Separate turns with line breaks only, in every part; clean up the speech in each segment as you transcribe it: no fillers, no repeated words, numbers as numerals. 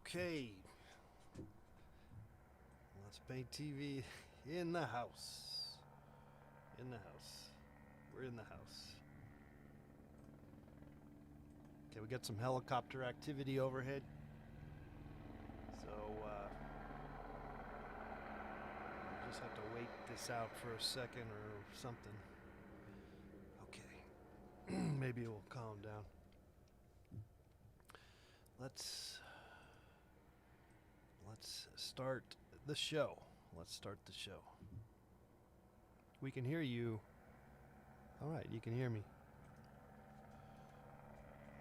Okay. Let's Paint TV in the house. In the house. We're in the house. Okay, we got some helicopter activity overhead. So, we'll just have to wait this out for a second or something. Okay. Maybe it will calm down. Let's start the show. Let's start the show. We can hear you. All right, you can hear me.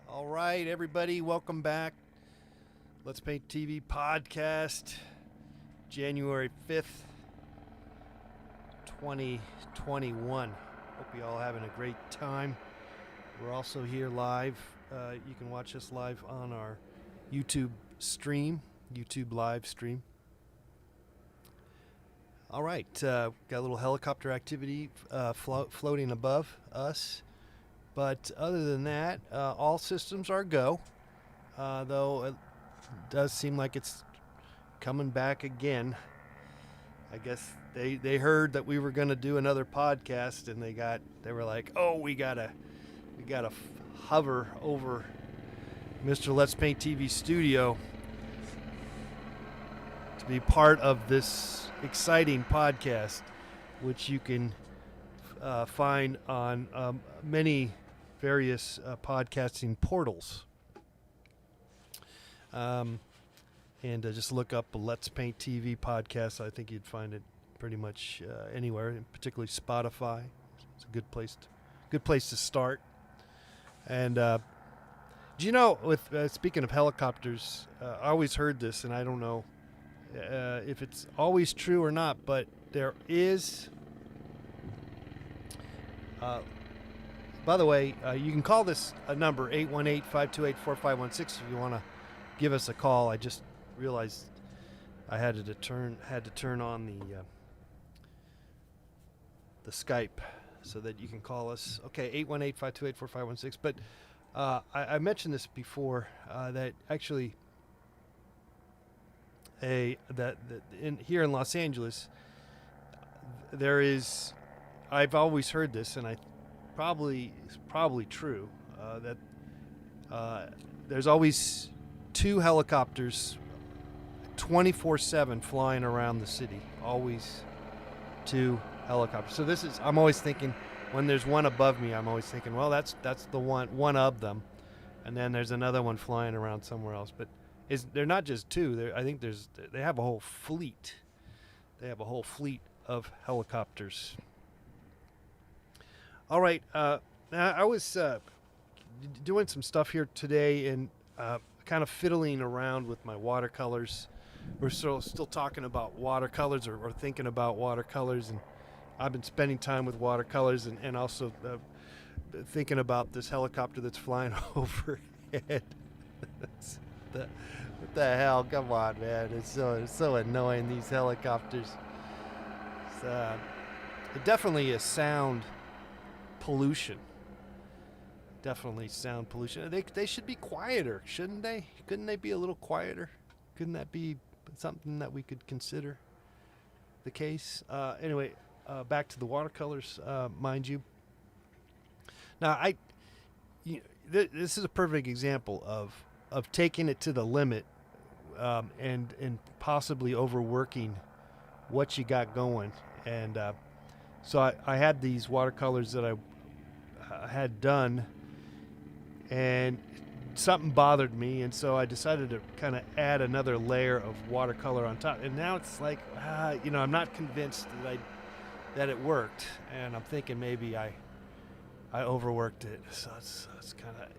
All right, everybody, welcome back. Let's Paint TV podcast, January 5th, 2021. Hope you all having a great time. We're also here live. You can watch us live on our YouTube live stream. All right, got a little helicopter activity floating above us. But other than that, all systems are go, though it does seem like it's coming back again. I guess they heard that we were going to do another podcast, and they were like, oh, we gotta hover over Mr. Let's Paint TV studio to be part of this exciting podcast, which you can find on many various podcasting portals. And just look up Let's Paint TV podcast. I think you'd find it pretty much anywhere, particularly Spotify. It's a good place to start. And do you know, with speaking of helicopters, I always heard this, and I don't know if it's always true or not, but there is. By the way, you can call this number 818-528-4516 if you want to give us a call. I just realized I had to turn on the Skype so that you can call us. Okay, 818-528-4516. But I mentioned this before that actually here in Los Angeles there is. I've always heard this, and it's probably true, that there's always two helicopters 24/7 flying around the city. Always two helicopters. So I'm always thinking, when there's one above me, I'm always thinking, well, that's the one of them, and then there's another one flying around somewhere else. But they're not just two. I think they have a whole fleet. They have a whole fleet of helicopters. All right. Now I was doing some stuff here today and kind of fiddling around with my watercolors. We're still talking about watercolors or thinking about watercolors, and I've been spending time with watercolors and also thinking about this helicopter that's flying overhead. What the hell? Come on, man! It's so annoying, these helicopters. It definitely is sound pollution. Definitely sound pollution. They should be quieter, shouldn't they? Couldn't they be a little quieter? Couldn't that be something that we could consider the case? Anyway, back to the watercolors, mind you. Now, this is a perfect example of taking it to the limit and possibly overworking what you got going. And so I had these watercolors that I had done, and something bothered me, and so I decided to kind of add another layer of watercolor on top. And now it's like, I'm not convinced that it worked, and I'm thinking maybe I overworked it. So it's kind of,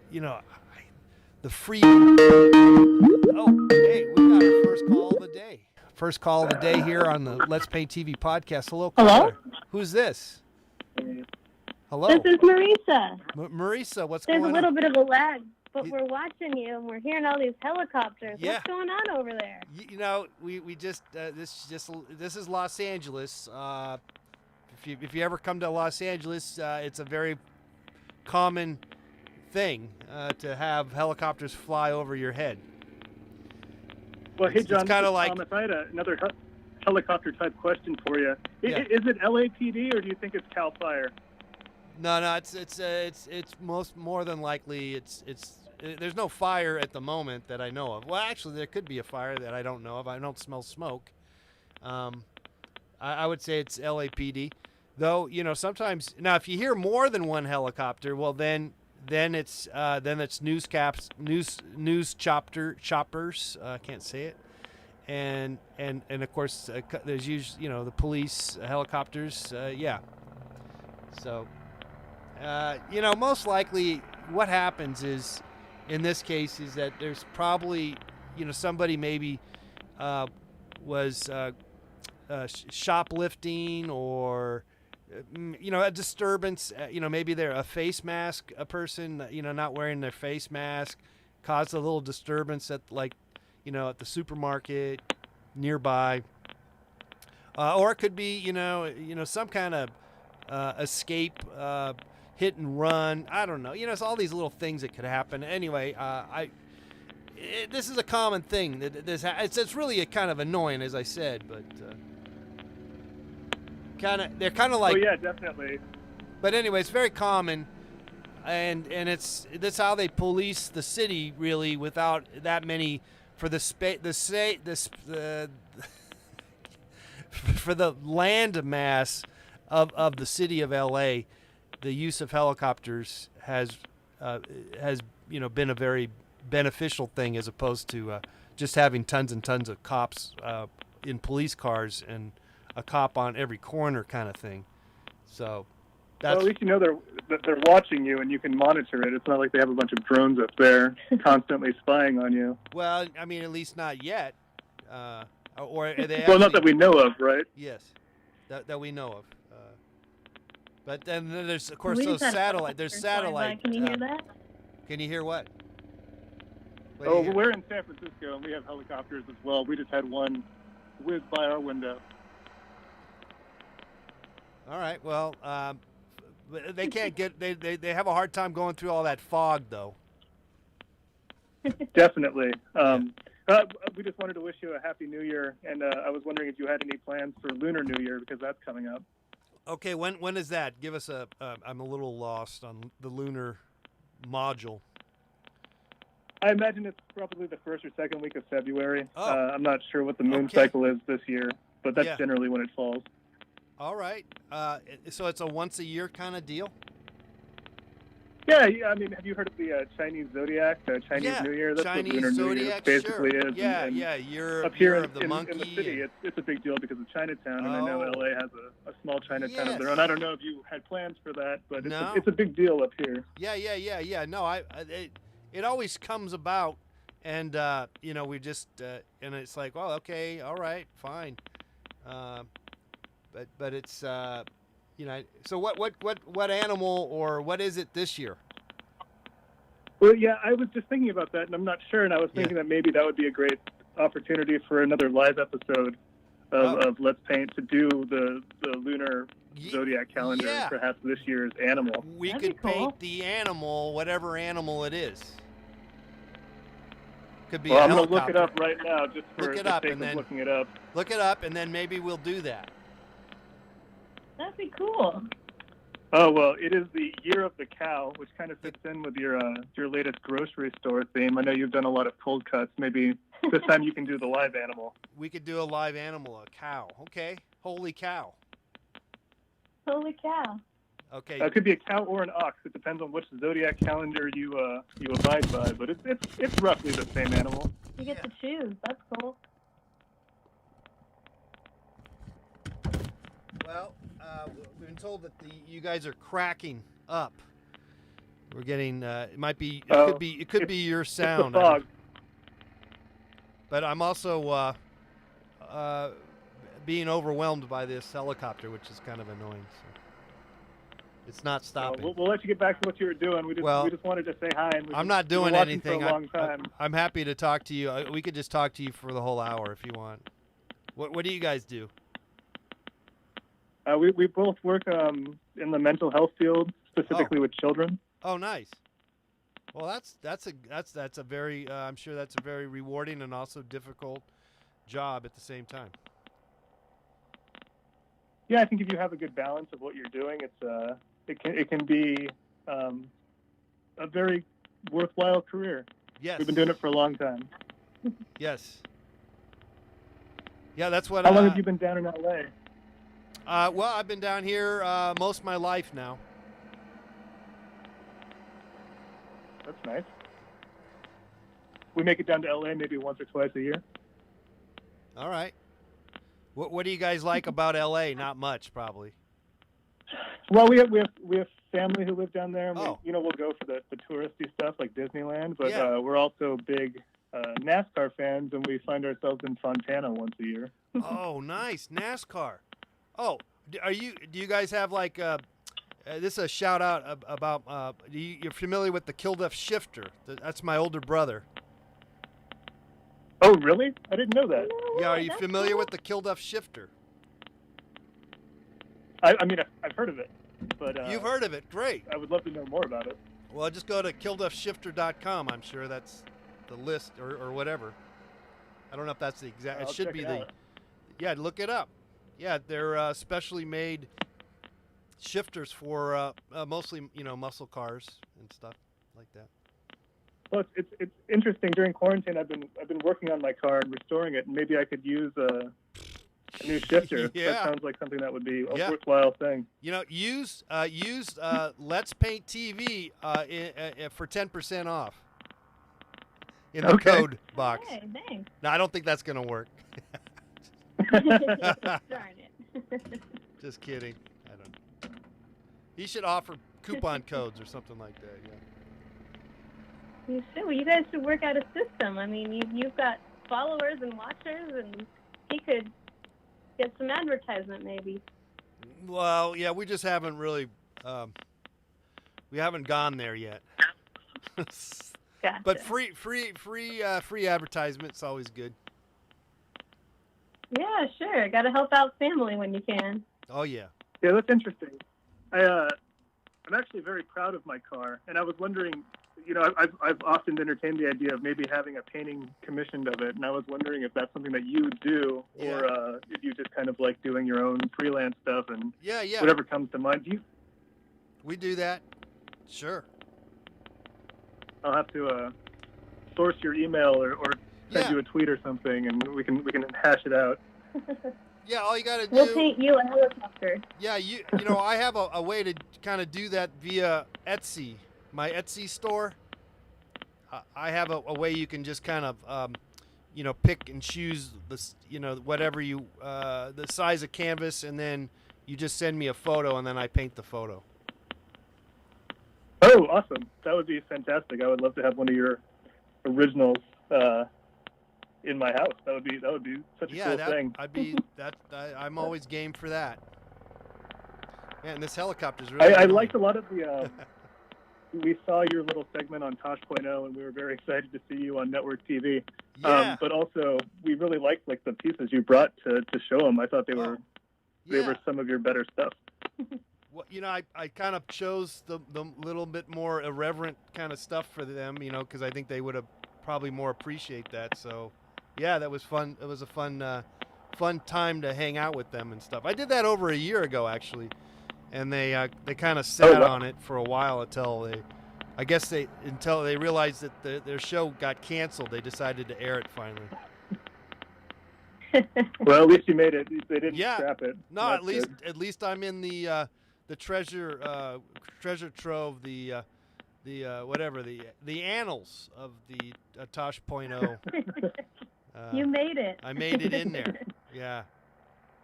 the free. Oh, hey, we got our first call of the day. First call of the day here on the Let's Paint TV podcast. Hello, caller. Who's this? Hello.
This is Marisa.
Marisa, what's going on?
There's a little bit of a lag, but we're watching you and we're hearing all these helicopters.
Yeah.
What's going on over there?
We just this is Los Angeles. If you ever come to Los Angeles, it's a very common thing to have helicopters fly over your head.
Well, hey,
It's
John,
kind
this
of
is
like
Thomas. I had another helicopter type question for you.
Yeah.
Is it LAPD or do you think it's Cal Fire?
no, it's more than likely there's no fire at the moment that I know of. Well, actually, there could be a fire that I don't know of. I don't smell smoke. I would say it's LAPD, though. Sometimes now if you hear more than one helicopter, well then it's news choppers. Can't say it. And of course there's usually the police helicopters. Yeah. So most likely what happens is in this case is that there's probably somebody maybe was shoplifting or a disturbance. Maybe they're a face mask, a person not wearing their face mask caused a little disturbance at at the supermarket nearby, or it could be some kind of escape, hit and run. I don't know. It's all these little things that could happen. Anyway, this is a common thing. It's really a kind of annoying, as I said, but they're kind of like.
Oh yeah, definitely.
But anyway, it's very common, and that's how they police the city really without that many for the for the land mass of the city of LA. The use of helicopters has been a very beneficial thing as opposed to just having tons and tons of cops in police cars and a cop on every corner kind of thing. So that's
well, at least they're watching you and you can monitor it. It's not like they have a bunch of drones up there constantly spying on you.
well, I mean, at least not yet. Or are they
Well, not that we know of, right?
Yes, that we know of. But then there's of course
We
those
just had
satellite. There's
helicopters flying
satellite.
by. Can you hear that?
Can you hear what? What do
Oh,
you hear?
we're in San Francisco and we have helicopters as well. We just had one whiz by our window.
All right. Well, they can't get. They have a hard time going through all that fog, though.
Definitely. We just wanted to wish you a happy New Year, and I was wondering if you had any plans for Lunar New Year because that's coming up.
Okay. When is that? Give us a. I'm a little lost on the lunar module.
I imagine it's probably the first or second week of February.
Oh.
I'm not sure what the moon
Okay.
cycle is this year, but that's
Yeah.
generally when it falls.
All right. So it's a once a year kind of deal.
Yeah, I mean, have you heard of the Chinese Zodiac, Chinese
Yeah,
New Year? That's
Chinese
what Lunar New Year
Zodiac,
basically
sure.
is.
Yeah,
and
yeah. Year,
Up here
year
in,
of the
in
monkey.
the city,
and-
it's a big deal because of Chinatown, and I know
Oh.
LA has a small Chinatown of their
Yes.
own. I don't know if you had plans for that, but
No.
it's a big deal up here.
Yeah. No, it always comes about, and we just and it's like, well, okay, all right, fine, but it's So what animal or what is it this year?
Well, yeah, I was just thinking about that, and I'm not sure, and I was thinking that maybe that would be a great opportunity for another live episode of Let's Paint to do the lunar Zodiac calendar,
Yeah.
perhaps this year's animal.
We
That'd
could
be cool.
paint the animal, whatever animal it is. Could be
Well,
a
I'm going to
helicopter.
look it up right now just for
Look it
the
up
sake
and
of
then-
looking it up.
Look it up, and then maybe we'll do that.
That'd be cool.
Oh, well, it is the Year of the Cow, which kind of fits in with your latest grocery store theme. I know you've done a lot of cold cuts. Maybe this time you can do the live animal.
We could do a live animal, a cow. Okay, holy cow.
Holy cow.
Okay,
It could be a cow or an ox. It depends on which zodiac calendar you abide by, but it's roughly the same animal.
You get to choose. That's cool.
well, we've been told that you guys are cracking up. We're getting. It might be. It could be your sound.
It's the fog.
But I'm also being overwhelmed by this helicopter, which is kind of annoying. So it's not stopping.
We'll let you get back to what you were doing. We just wanted to say hi. And
I'm not doing
we've been watching
anything.
for a long time.
I'm happy to talk to you. We could just talk to you for the whole hour if you want. What do you guys do?
We both work in the mental health field, specifically with children.
Oh, nice. Well, that's a very I'm sure that's a very rewarding and also difficult job at the same time.
Yeah, I think if you have a good balance of what you're doing, it can be a very worthwhile career.
Yes.
We've been doing it for a long time.
Yes. Yeah, that's what.
How long have you been down in LA?
Well, I've been down here most of my life now.
That's nice. We make it down to LA maybe once or twice a year.
All right. What do you guys like about LA? Not much, probably.
Well, we have family who live down there. And
Oh.
we'll go for the touristy stuff like Disneyland, but
Yeah.
we're also big NASCAR fans, and we find ourselves in Fontana once a year.
Oh, nice NASCAR. Oh, do you guys have like this is a shout out about you're familiar with the Kilduff Shifter? That's my older brother.
Oh, really? I didn't know that.
Yeah, are you
That's
familiar
cool.
with the Kilduff Shifter?
I mean, I've heard of it, but
You've heard of it. Great.
I would love to know more about it.
Well, just go to killduffshifter.com. I'm sure that's the list or whatever. I don't know if that's the exact. It
I'll
should
check
be
it
the.
out.
Yeah, look it up. Yeah, they're specially made shifters for mostly muscle cars and stuff like that.
Well, it's interesting. During quarantine, I've been working on my car and restoring it, and maybe I could use a new shifter.
Yeah.
That sounds like something that would be a
Yeah.
worthwhile thing.
Use Let's Paint TV for 10% off in the
Okay.
code box.
Hey, thanks.
No, I don't think that's gonna work.
Darn it.
Just kidding. I don't. He should offer coupon codes or something like that. Yeah.
You should. Well, you guys should work out a system. I mean, you've got followers and watchers, and he could get some advertisement maybe.
Well, yeah, we just haven't really. We haven't gone there yet.
Gotcha.
But free advertisement's always good.
Yeah, sure. Got to help out family when you can.
Oh yeah.
Yeah, that's interesting. I'm actually very proud of my car, and I was wondering, I've often entertained the idea of maybe having a painting commissioned of it, and I was wondering if that's something that you do, or if you just kind of like doing your own freelance stuff and
Yeah.
whatever comes to mind.
We do that. Sure.
I'll have to source your email or send
Yeah.
you a tweet or something, and we can hash it out.
Yeah. All you gotta do.
We'll paint you a helicopter.
Yeah. I have a way to kind of do that via Etsy, my Etsy store. I have a way you can just kind of pick and choose whatever you the size of canvas, and then you just send me a photo, and then I paint the photo.
Oh, awesome! That would be fantastic. I would love to have one of your originals in my house. That would be such a cool thing.
I'm always game for that. Man, this helicopter's really.
I
annoying.
liked a lot of the. We saw your little segment on Tosh.0, and we were very excited to see you on network TV.
Yeah.
But also, we really liked the pieces you brought to show them. I thought they were some of your better stuff.
Well, I kind of chose the little bit more irreverent kind of stuff for them, because I think they would have probably more appreciate that. So, yeah, that was fun. It was a fun time to hang out with them and stuff. I did that over a year ago, actually, and they kind of sat on it for a while until they realized that their show got canceled. They decided to air it finally.
Well, at least you made it. They didn't
Yeah.
scrap it.
No,
That's
at least I'm in the treasure trove, the annals of the Tosh.0.
You made it.
I made it in there. Yeah.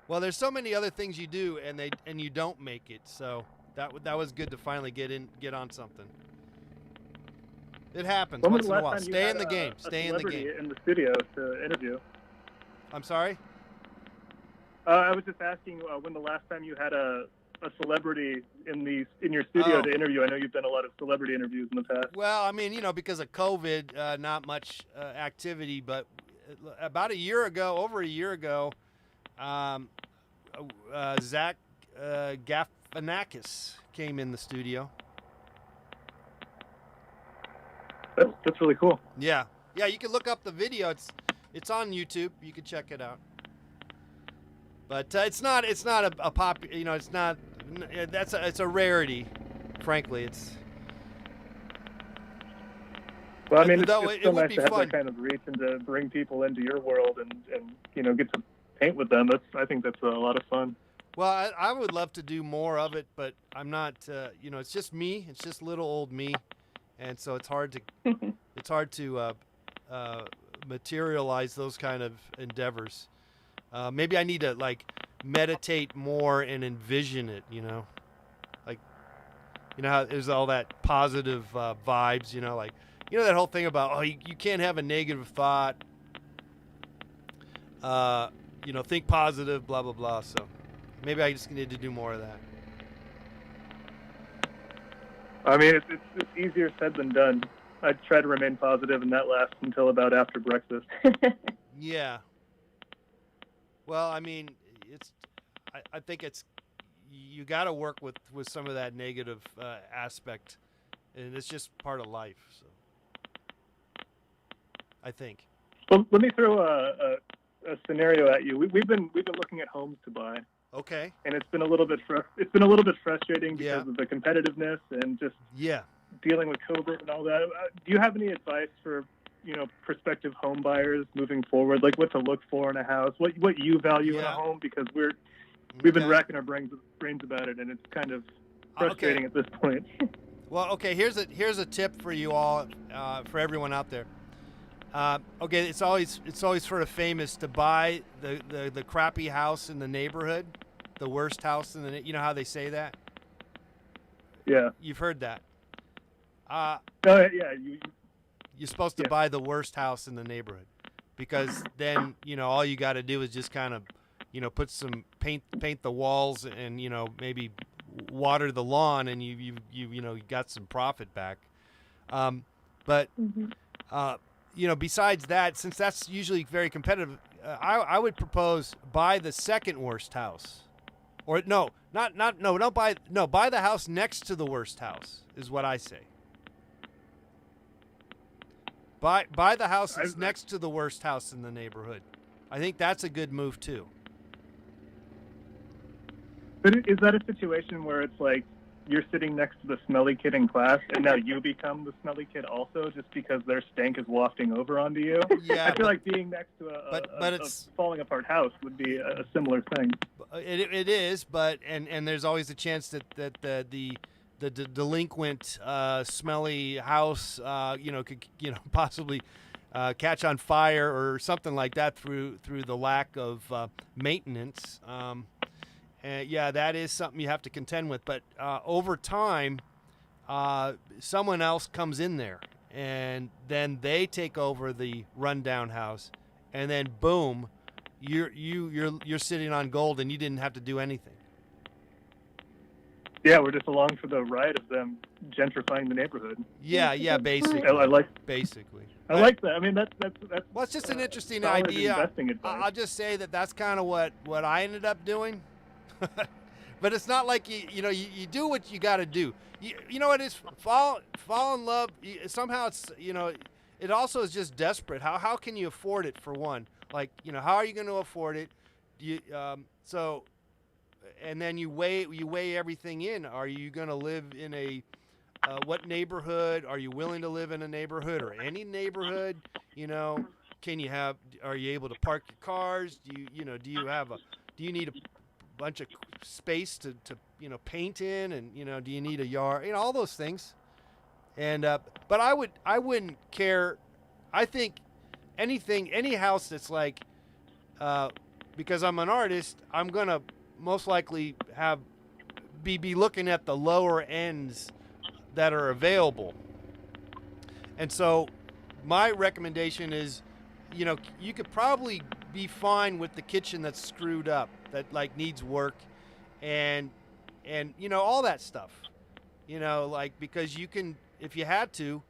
Well, there's so many other things you do, and you don't make it. So that was good to finally get on something. It happens
When
once
was the
in a
last
while.
time you
Stay
had
in the
a-
game.
a
Stay in the
celebrity
game.
in the studio to interview?
I'm sorry.
I was just asking when the last time you had a celebrity in your studio
Oh.
to interview. I know you've done a lot of celebrity interviews in the past.
Well, I mean, because of COVID, not much activity. But about over a year ago, Zach Galifianakis came in the studio.
That's really cool.
Yeah, yeah. You can look up the video. It's on YouTube. You can check it out. But it's not a pop. You know, it's not. It's a rarity. Frankly, it's.
Well, I mean,
Though
it's
it
so
would
nice
be
to have
fun.
that kind of reach and to bring people into your world and get to paint with them. I think that's a lot of fun.
Well, I would love to do more of it, but I'm not. It's just me. It's just little old me, and so it's hard to materialize those kind of endeavors. Maybe I need to like meditate more and envision it. Like how there's all that positive vibes. Like that whole thing about you can't have a negative thought. Think positive, blah blah blah. So. Maybe I just need to do more of that.
I mean, it's easier said than done. I try to remain positive, and that lasts until about after breakfast.
Yeah. Well, I mean, I think you got to work with some of that negative aspect, and it's just part of life. So, I think.
Well, let me throw a scenario at you. We've been looking at homes to buy.
Okay.
And it's been a little bit frustrating because of the competitiveness and just dealing with COVID and all that. Do you have any advice for prospective home buyers moving forward, like what to look for in a house, what you value in a home? Because we've been racking our brains about it, and it's kind of frustrating at this point.
Well, okay. Here's a tip for you all, for everyone out there. It's always sort of famous to buy the crappy house in the neighborhood, the worst house in the. You know how they say that?
Yeah.
You've heard that.
Yeah.
You're supposed to buy the worst house in the neighborhood, because then all you got to do is just kind of put some paint the walls and maybe water the lawn, and you got some profit back. But. Besides that, since that's usually very competitive, I would propose buy the second worst house, or don't buy the house next to the worst house is what I say. Buy the house that's next to the worst house in the neighborhood. I think that's a good move too.
But is that a situation where it's like you're sitting next to the smelly kid in class, and now you become the smelly kid also, just because their stank is wafting over onto you?
Yeah,
I feel like being next to a falling apart house would be a similar thing.
It is, but and there's always a chance that the delinquent, smelly house, could possibly catch on fire or something like that through the lack of maintenance. That is something you have to contend with. But over time, someone else comes in there, and then they take over the rundown house, and then boom, you're sitting on gold, and you didn't have to do anything.
Yeah, we're just along for the ride of them gentrifying the neighborhood.
Yeah, basically. Basically.
I like that. I mean, that's.
Well, it's just an interesting idea.
Investing advice.
I'll just say that's kind of what I ended up doing. But it's not like you do what you got to do. You know what it is? Fall in love. Somehow it's it also is just desperate. How can you afford it, for one? Like how are you going to afford it? And then you weigh everything in. Are you going to live in a what neighborhood? Are you willing to live in a neighborhood or any neighborhood? Are you able to park your cars? Do you need a bunch of space to paint in, and do you need a yard, all those things? And but I wouldn't care. I think any house that's like because I'm an artist, I'm gonna most likely be looking at the lower ends that are available. And so my recommendation is you could probably be fine with the kitchen that's screwed up, that like needs work, and all that stuff, because you can, if you had to,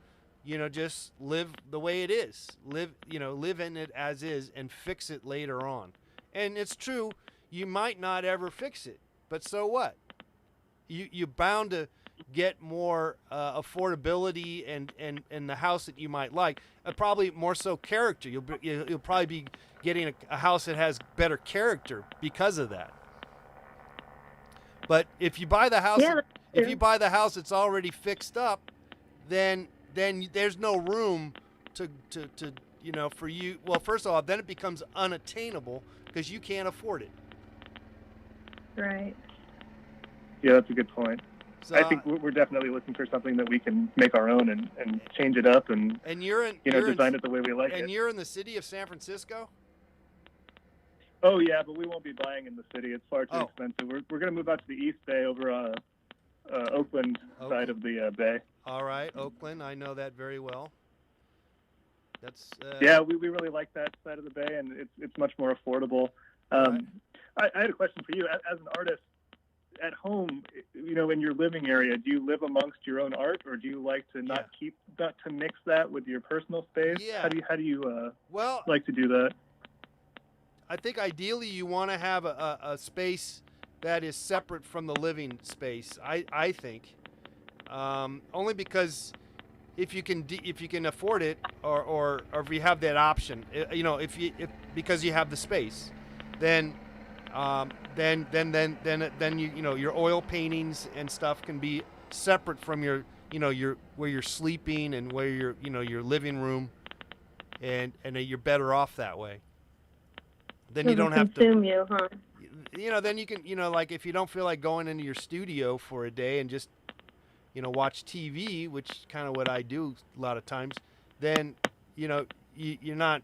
just live the way it is, live in it as is, and fix it later on. And it's true, you might not ever fix it, but so what? You're bound to get more affordability and the house that you might like. Probably more so character. You'll probably be getting a house that has better character because of that. But if you buy the house,
Yeah, that's
if
true.
you buy the house that's already fixed up, then there's no room to for you. Well, first of all, then it becomes unattainable because you can't afford it.
Right.
Yeah, that's a good point.
So,
I think we're definitely looking for something that we can make our own and change it up and
and you're in
design it the way we like
and
it.
you're in the city of San Francisco.
Oh yeah, but we won't be buying in the city. It's far too
Oh.
expensive. We're going to move out to the East Bay over Oakland side of the bay.
All right, Oakland. I know that very well. That's
Yeah, we really like that side of the bay, and it's much more affordable.
Right.
I had a question for you. As an artist, at home, in your living area, do you live amongst your own art, or do you like to not to mix that with your personal space?
Yeah.
How do you
well.
like to do that?
I think ideally you want to have a space that is separate from the living space. I think only because if you can afford it or if you have that option, because you have the space, then your oil paintings and stuff can be separate from your where you're sleeping and where your living room, and you're better off that way. Then you don't have to
consume you, huh?
then you can like if you don't feel like going into your studio for a day and just watch TV, which is kind of what I do a lot of times, then you're not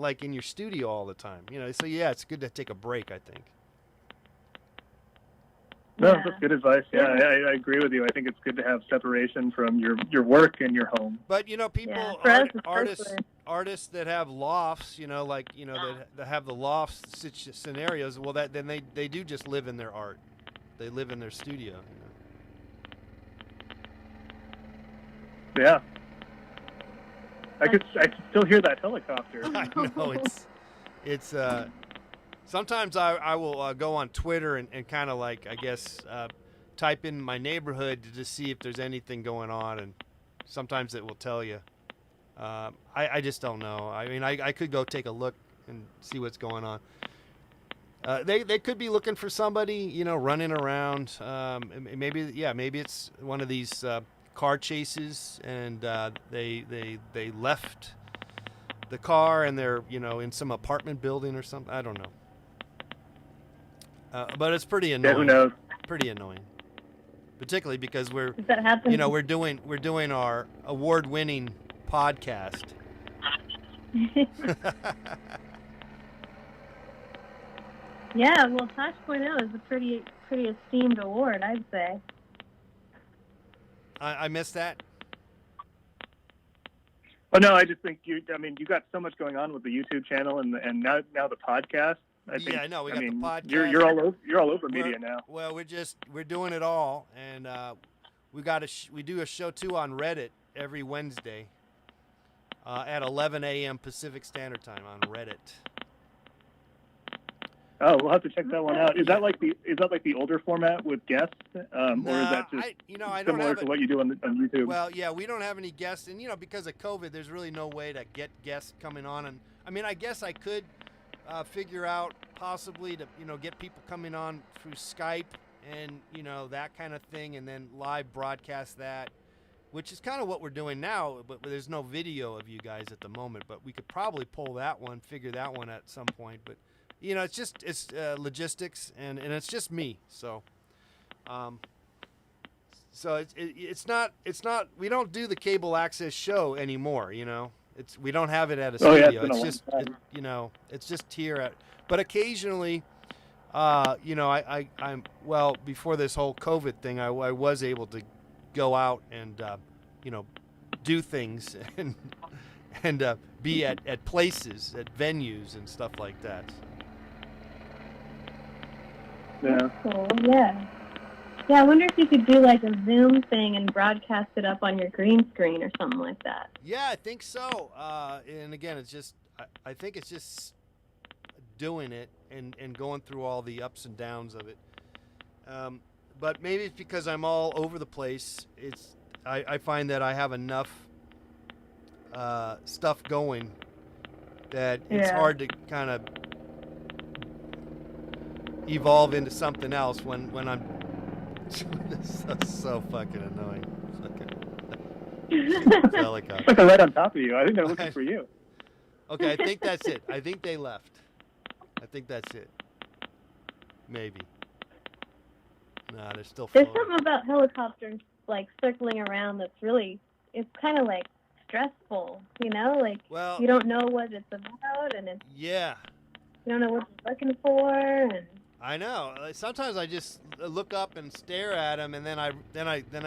like in your studio all the time, so yeah, it's good to take a break, I think.
No,
Yeah.
that's good advice. Yeah, I agree with you. I think it's good to have separation from your work and your home.
But people,
Yeah, for us
artists
especially.
artists that have lofts, that have the loft scenarios, well, then they do just live in their art, they live in their studio.
Yeah. I could still hear that helicopter.
I know it's sometimes I will go on Twitter and kind of like, I guess, type in my neighborhood to just see if there's anything going on, and sometimes it will tell you. I just don't know. I mean, I could go take a look and see what's going on. They could be looking for somebody, running around. Maybe it's one of these car chases, and they left the car and they're in some apartment building or something. I don't know. But it's pretty annoying.
Yeah, who knows?
Pretty annoying, particularly because we're
Does that happen?
we're doing our award-winning podcast.
Yeah, well, Tosh.0 is a pretty esteemed award, I'd say.
I missed that.
Oh no, I just think you got so much going on with the YouTube channel and now the podcast. I think,
Yeah, I know. We got the podcast.
You're all over media now.
Well, we're doing it all, and we do a show too on Reddit every Wednesday at 11 a.m. Pacific Standard Time on Reddit.
Oh, we'll have to check that one out. Is that like the older format with guests, or is that just
I don't
similar
have
to
it.
what you do on YouTube?
Well, yeah, we don't have any guests, and because of COVID, there's really no way to get guests coming on. And I mean, I guess I could figure out possibly to get people coming on through Skype and that kind of thing, and then live broadcast that, which is kind of what we're doing now. But there's no video of you guys at the moment. But we could probably figure that one at some point. But it's logistics, and it's just me. So, it's not. We don't do the cable access show anymore. We don't have it at a
Oh, yeah,
studio.
it's been a
It's
long
just
time.
it's just here at. But occasionally, I'm before this whole COVID thing, I was able to go out and do things and be at places, at venues and stuff like that.
Yeah.
Cool, yeah. Yeah, I wonder if you could do like a Zoom thing and broadcast it up on your green screen or something like that.
Yeah, I think so. And again, it's just I think it's just doing it and going through all the ups and downs of it. but maybe it's because I'm all over the place. I find that I have enough stuff going that it's
Yeah.
hard to kind of evolve into something else when I'm so fucking annoying.
It's
Helicopter.
like they're right on top of you. I think they're looking for you.
Okay, I think that's it. I think they left. I think that's it. Maybe. Nah, they're still
There's
floating.
something about helicopters like circling around that's really, it's kind of like stressful, you know? Like
Well,
you don't know what it's about, and
yeah,
you don't know what you're looking for, and
I know. Sometimes I just look up and stare at them, and then I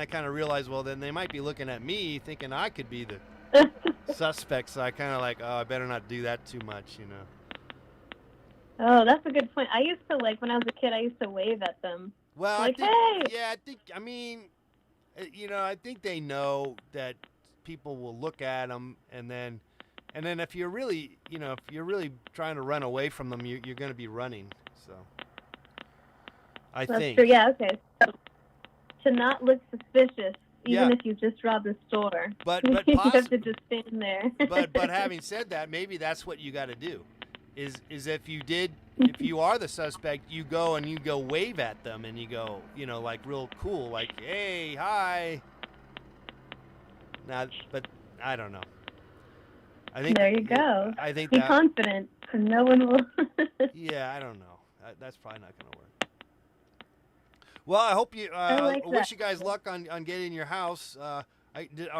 kind of realize, well, then they might be looking at me, thinking I could be the suspect. So I kind of like, oh, I better not do that too much, you know.
oh, that's a good point. I used to like when I was a kid. I used to wave at them.
Well,
Like,
I think,
hey!
yeah, I mean, you know, I think they know that people will look at them, and then if you're really, you know, if you're really trying to run away from them, you're going to be running. So, I
That's
think.
true. Yeah. Okay. So to not look suspicious, even
Yeah.
if you just robbed a store,
But
you have to just stand there.
but having said that, maybe that's what you got to do. Is if you are the suspect, you go wave at them, and you go, you know, like real cool, like, hey, hi. Now, but I don't know. I think
There you go.
I think
Be
that,
confident, and no one will.
yeah, I don't know. That's probably not going to work. Well, I hope you.
I like
wish
that.
you guys luck on getting your house. Are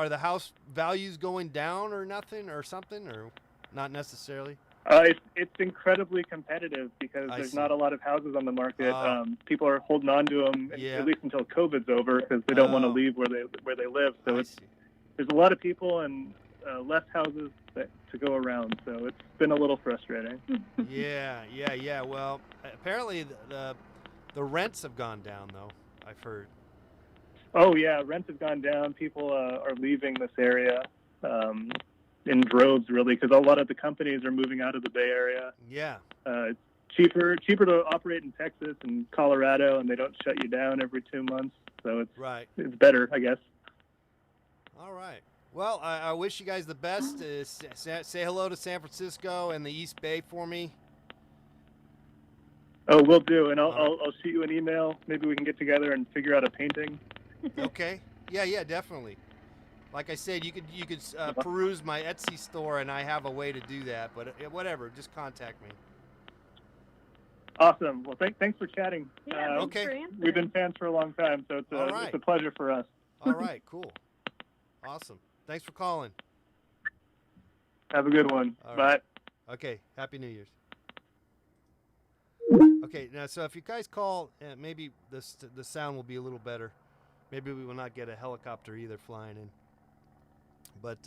the house values going down or nothing or something, or not necessarily?
It's incredibly competitive because
I
there's
see.
not a lot of houses on the market.
Oh.
People are holding on to them
Yeah.
at least until COVID's over because they don't want to
Oh.
leave where they live. So
I
it's,
see.
there's a lot of people and less houses to go around. So it's been a little frustrating.
Yeah. Well, apparently the rents have gone down, though. I've heard.
Oh yeah, rents have gone down. People are leaving this area in droves, really, because a lot of the companies are moving out of the Bay Area.
Yeah.
It's cheaper to operate in Texas and Colorado, and they don't shut you down every 2 months. So
Right.
it's better, I guess.
All right. Well, I wish you guys the best. Say hello to San Francisco and the East Bay for me.
Oh, will do, and
All right.
I'll shoot you an email. Maybe we can get together and figure out a painting.
Okay. Yeah, definitely. Like I said, you could peruse my Etsy store, and I have a way to do that. But whatever, just contact me.
Awesome. Well, thanks for chatting.
Yeah, thanks
okay.
for answering.
We've been fans for a long time, so
All right.
it's a pleasure for us.
All right, cool, awesome. Thanks for calling.
Have a good one.
All
Bye.
right. Okay, Happy New Year's. Okay, now so if you guys call, maybe the sound will be a little better. Maybe we will not get a helicopter either flying in. But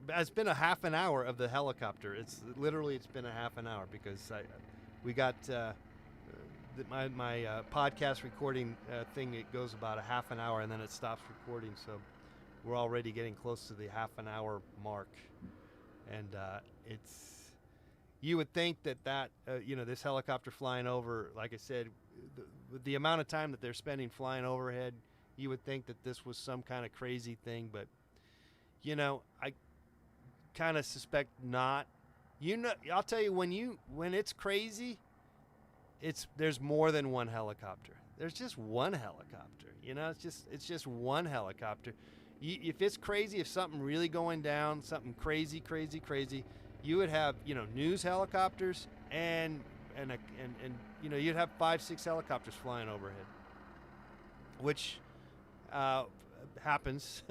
it's been a half an hour of the helicopter. It's been a half an hour because we got my podcast recording thing. It goes about a half an hour and then it stops recording. So we're already getting close to the half an hour mark, and it's. You would think that this helicopter flying over, like I said, with the amount of time that they're spending flying overhead, you would think that this was some kind of crazy thing, but I kind of suspect not. I'll tell you, when it's crazy, there's more than one helicopter. There's just one helicopter. It's just one helicopter. If it's crazy, if something really going down, something crazy, you would have news helicopters and you'd have 5-6 helicopters flying overhead, which happens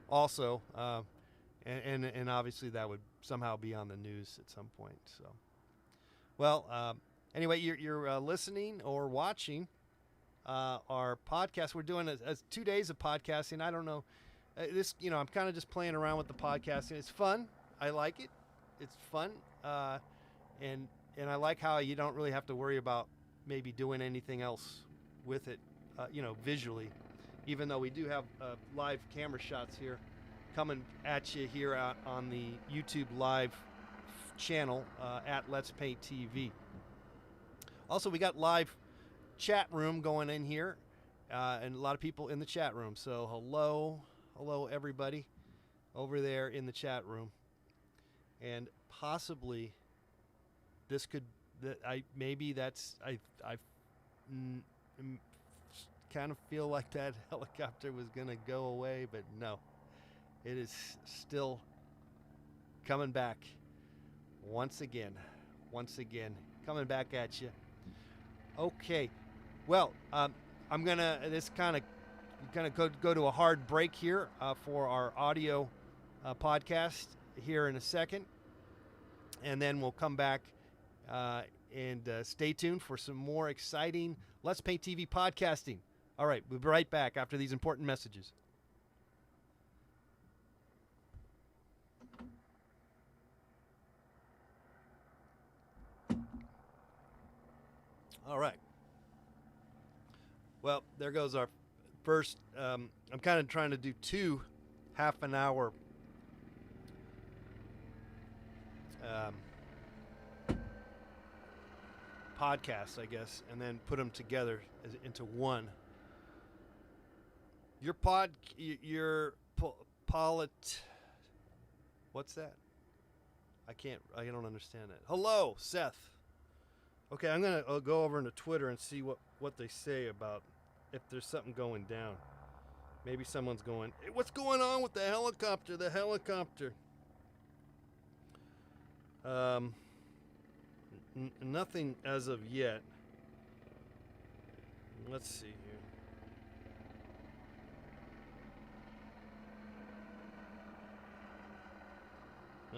also, and obviously that would somehow be on the news at some point. So, well, anyway, you're listening or watching our podcast. We're doing 2 days of podcasting. I don't know this. I'm kind of just playing around with the podcasting. It's fun. I like it. It's fun, and I like how you don't really have to worry about maybe doing anything else with it, visually. Even though we do have live camera shots here coming at you here on the YouTube live channel at Let's Paint TV. Also, we got live chat room going in here, and a lot of people in the chat room. So hello everybody over there in the chat room, and possibly this could I kind of feel like that helicopter was gonna go away, but no, it is still coming back once again coming back at you. Okay, well, I'm gonna go to a hard break here for our audio podcast here in a second, and then we'll come back and stay tuned for some more exciting Let's Paint TV podcasting. All right, we'll be right back after these important messages. All right. Well, there goes our first. I'm kind of trying to do 2 half-an-hour podcasts, I guess, and then put them together into one. What's that? I don't understand that. Hello, Seth. Okay, I'm going to go over into Twitter and see what they say about if there's something going down. Maybe someone's going, hey, what's going on with the helicopter? The helicopter. Nothing as of yet. Let's see here.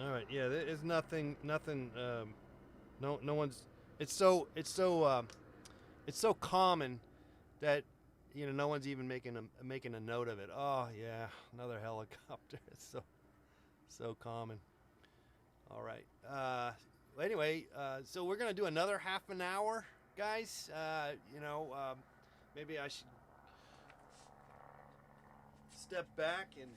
All right, yeah, there's nothing. No one's. It's so common that no one's even making a note of it. Oh yeah, another helicopter. It's so common. All right. Anyway, so we're gonna do another half an hour, guys. Maybe I should step back and.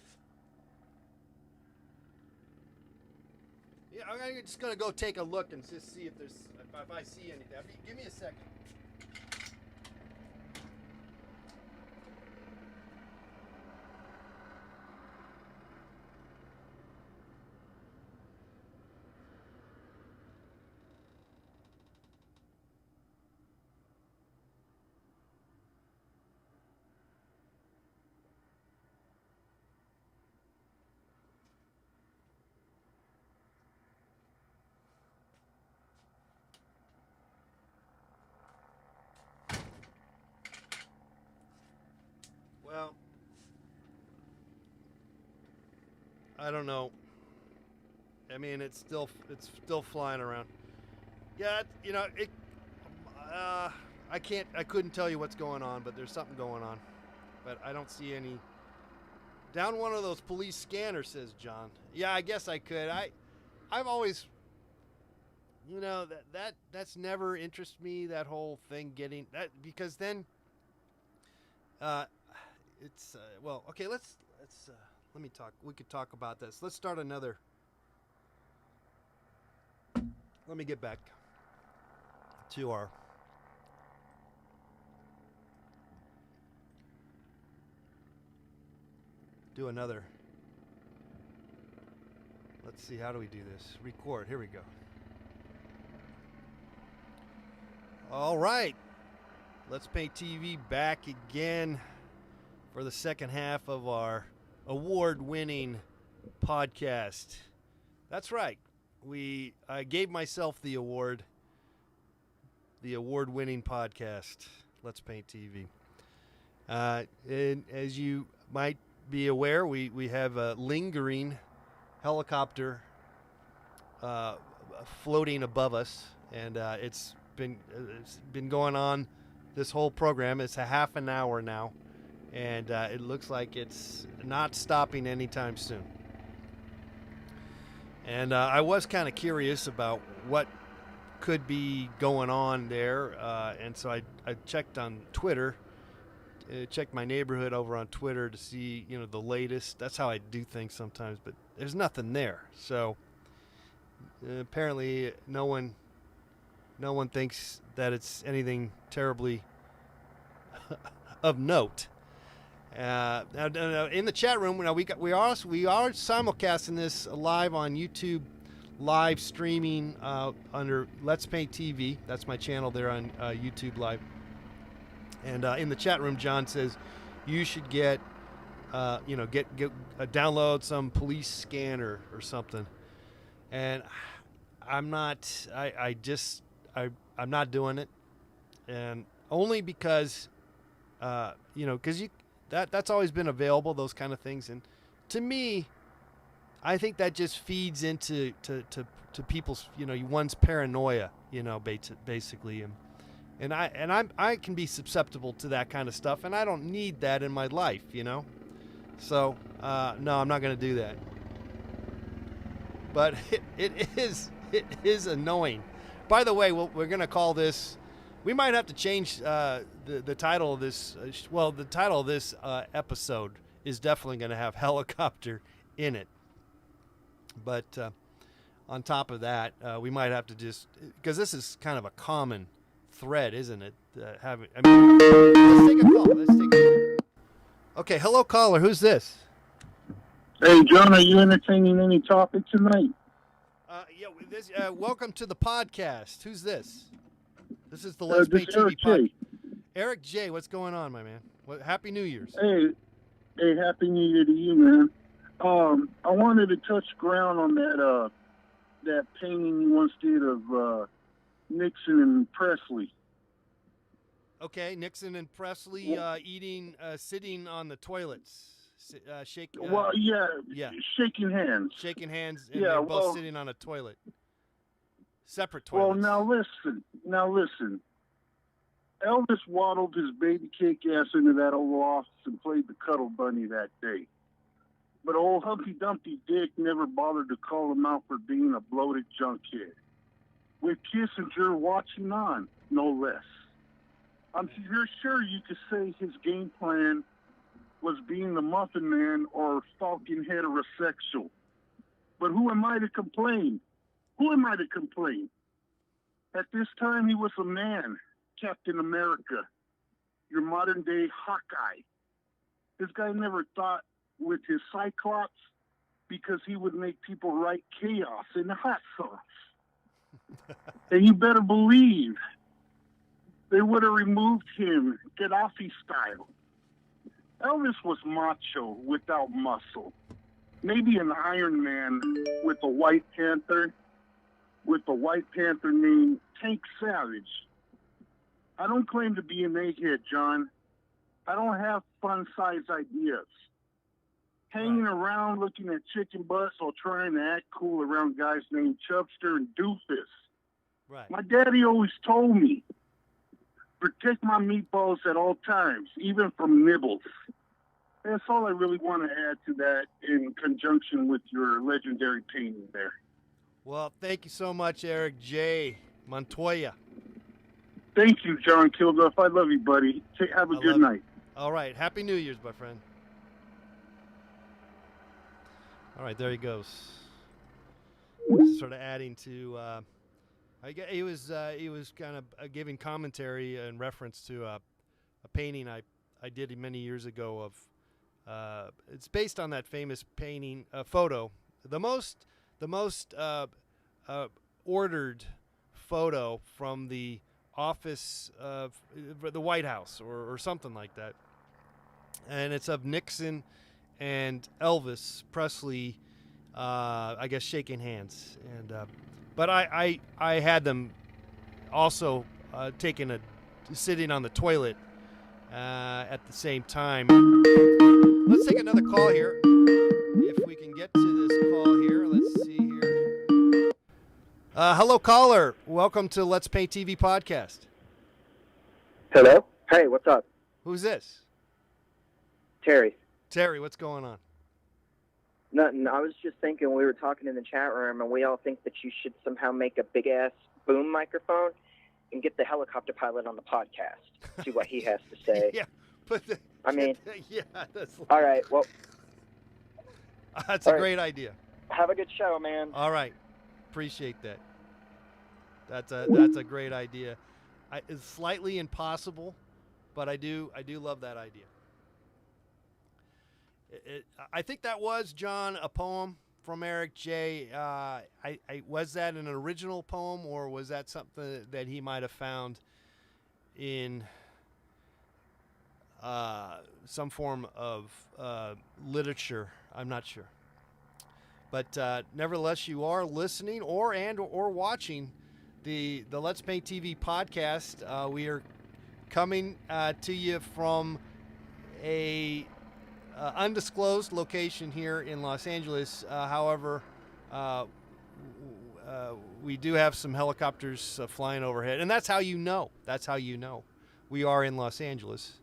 Yeah, I'm just gonna go take a look and just see if I see anything. Give me a second. Well, I don't know. I mean, it's still flying around. Yeah, I couldn't tell you what's going on, but there's something going on. But I don't see any. Down one of those police scanners, says John. Yeah, I guess I could. I've always, that's never interested me. That whole thing getting that, because then, it's well, okay. Let me talk. We could talk about this. Let's start another. Let me get back to our. Do another. Let's see, how do we do this? Record. Here we go. All right. Let's Paint TV back again for the second half of our award-winning podcast. That's right. I gave myself the award-winning podcast, Let's Paint TV. And as you might be aware, we have a lingering helicopter floating above us, and it's been going on this whole program. It's a half an hour now, and it looks like it's not stopping anytime soon. And I was kind of curious about what could be going on there, and so I checked on Twitter. Check my neighborhood over on Twitter to see, the latest. That's how I do things sometimes, but there's nothing there. So apparently no one thinks that it's anything terribly of note. Now, in the chat room, now we are simulcasting this live on YouTube, live streaming under Let's Paint TV. That's my channel there on YouTube Live. And in the chat room, John says you should get download some police scanner or something. And I'm not. I'm not doing it, and only because, because that's always been available, those kind of things, and to me, I think that just feeds into to people's one's paranoia, basically, and I can be susceptible to that kind of stuff, and I don't need that in my life, So no, I'm not going to do that. But it is annoying. By the way, we're going to call this. We might have to change the title of this. The title of this episode is definitely going to have helicopter in it. But on top of that, we might have to because this is kind of a common thread, isn't it? Let's take a call. Okay, hello caller. Who's this?
Hey, John, are you entertaining any topic tonight?
Welcome to the podcast. Who's this? This is the Let's Paint TV
Eric
podcast.
J.
Eric J, what's going on, my man? Happy New Year's.
Hey, Happy New Year to you, man. I wanted to touch ground on that painting you once did of Nixon and Presley.
Okay, Nixon and Presley sitting on the toilets. Shaking hands. Shaking hands, and they're both sitting on a toilet. Separate toilets.
Well, now listen. Elvis waddled his baby cake ass into that Oval Office and played the Cuddle Bunny that day. But old Humpty Dumpty Dick never bothered to call him out for being a bloated junkhead. With Kissinger watching on, no less. I'm sure you could say his game plan was being the Muffin Man or stalking heterosexual. But who am I to complain? At this time, he was a man, Captain America, your modern-day Hawkeye. This guy never thought with his Cyclops because he would make people write chaos in the hot sauce. And you better believe they would have removed him, Gaddafi style. Elvis was macho without muscle. Maybe an Iron Man with a White Panther named Tank Savage. I don't claim to be an egghead, John. I don't have fun-sized ideas. Hanging around looking at chicken butts while trying to act cool around guys named Chubster and Doofus.
Right.
My daddy always told me, protect my meatballs at all times, even from nibbles. That's all I really want to add to that in conjunction with your legendary painting there.
Well, thank you so much, Eric J. Montoya.
Thank you, John Kilduff. I love you, buddy. Have a good night.
All right. Happy New Year's, my friend. All right, there he goes. Sort of adding to... he was kind of giving commentary in reference to a painting I did many years ago of it's based on that famous painting photo, the most ordered photo from the office of the White House or something like that, and it's of Nixon and Elvis Presley, I guess shaking hands, and but I had them also sitting on the toilet at the same time. Let's take another call here. If we can get to this call here. Let's see here. Hello, caller. Welcome to Let's Paint TV podcast.
Hello? Hey, what's up?
Who's this?
Terry.
Terry, what's going on?
Nothing. I was just thinking, we were talking in the chat room, and we all think that you should somehow make a big-ass boom microphone and get the helicopter pilot on the podcast. See what he has to say.
Yeah,
yeah,
that's
all right, well.
That's a great idea.
Have a good show, man.
All right. Appreciate that. That's a great idea. It's slightly impossible but I do love that idea. I think that was, John, a poem from Eric J. Was that an original poem, or was that something that he might have found in some form of literature? I'm not sure. But nevertheless, you are listening or watching the Let's Paint TV podcast. We are coming to you from a undisclosed location here in Los Angeles. However, we do have some helicopters flying overhead, and that's how you know. That's how you know we are in Los Angeles,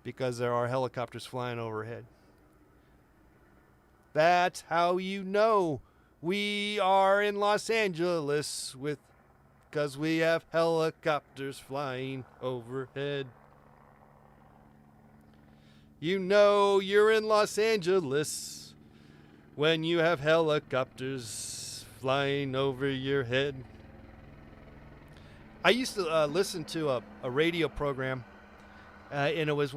because there are helicopters flying overhead. That's how you know we are in Los Angeles, because we have helicopters flying overhead. You know you're in Los Angeles when you have helicopters flying over your head. I used to listen to a radio program, and it was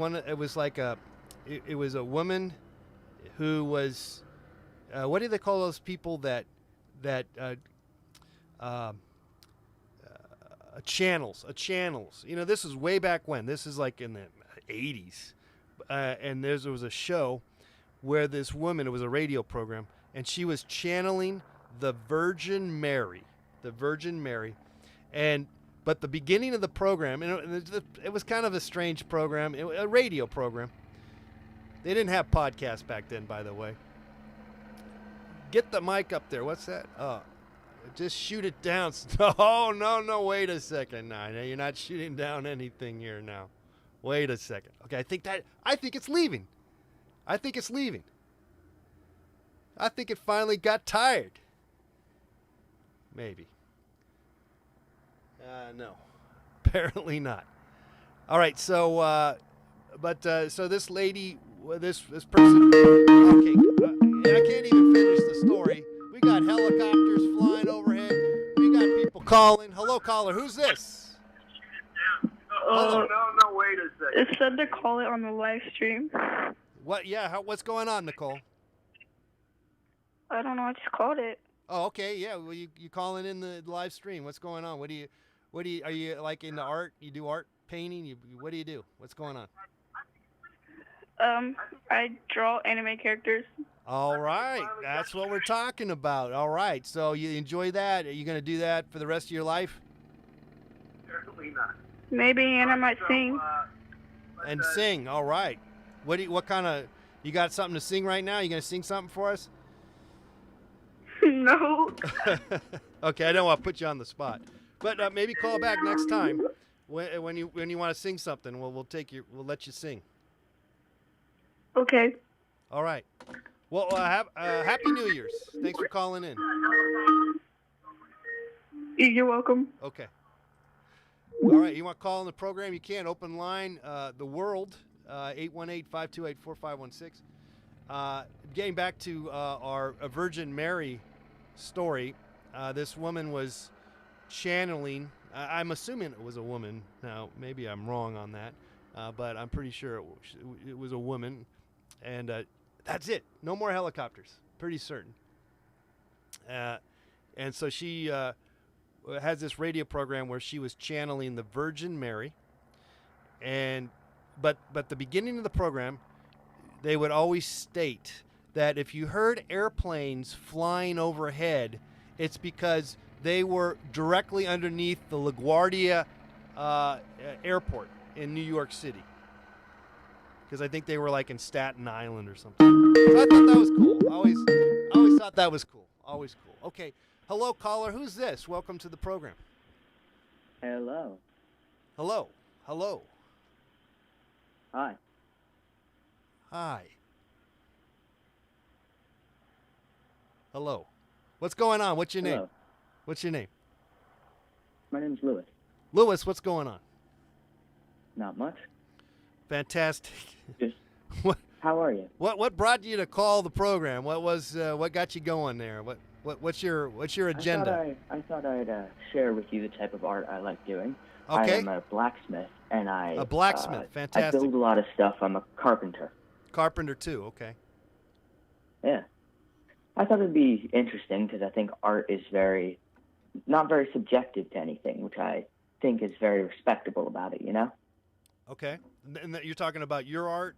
a woman who was what do they call those people that channels? You know, this is way back when. This is like in the 80s. And there was a show where this woman, it was a radio program, and she was channeling the Virgin Mary. But the beginning of the program, and it was kind of a strange program, a radio program. They didn't have podcasts back then, by the way. Get the mic up there. What's that? Just shoot it down. No, wait a second. No, you're not shooting down anything here now. Wait a second. Okay, I think it's leaving. I think it finally got tired. Maybe. No. Apparently not. All right, so so this lady, this person, okay, I can't even finish the story. We got helicopters flying overhead. We got people calling. Hello, caller. Who's this?
No, wait a second.
It said to call it on the live stream.
What? Yeah. What's going on, Nicole?
I don't know. I just called it.
Oh, okay. Yeah. Well, you calling in the live stream? What's going on? What do you? Are you like into art? You do art, painting? What do you do? What's going on?
I draw anime characters.
All right. That's what we're talking about. All right. So you enjoy that? Are you going to do that for the rest of your life?
Certainly not.
Maybe, and I might sing.
And sing. All right. What kind of? You got something to sing right now? You going to sing something for us?
No.
Okay. I don't want to put you on the spot, but maybe call back next time when you want to sing something. We'll let you sing.
Okay.
All right. Well, Happy New Year's. Thanks for calling in.
You're welcome.
Okay. All right. You want to call in the program? You can. Open line. The World, 818-528-4516. Getting back to our Virgin Mary story, this woman was channeling. I'm assuming it was a woman. Now, maybe I'm wrong on that, but I'm pretty sure it was a woman. And that's it. No more helicopters. Pretty certain. And so she has this radio program where she was channeling the Virgin Mary. But the beginning of the program, they would always state that if you heard airplanes flying overhead, it's because they were directly underneath the LaGuardia airport in New York City. Because I think they were like in Staten Island or something. So I thought that was cool. I always thought that was cool. Always cool. Okay. Hello, caller. Who's this? Welcome to the program.
Hello.
Hello.
Hi.
Hi. Hello. What's going on? What's your name?
Hello.
What's your name?
My name's Lewis.
Lewis, what's going on?
Not much.
Fantastic.
Just,
What?
how are you?
What brought you to call the program? What got you going there? What's your agenda?
I thought I'd share with you the type of art I like doing. I
Okay.
am a blacksmith, and
A blacksmith.
I
Fantastic.
build a lot of stuff. I'm a carpenter.
Carpenter too. Okay.
Yeah. I thought it'd be interesting because I think art is not very subjective to anything, which I think is very respectable about it, you know?
Okay. And you're talking about your art,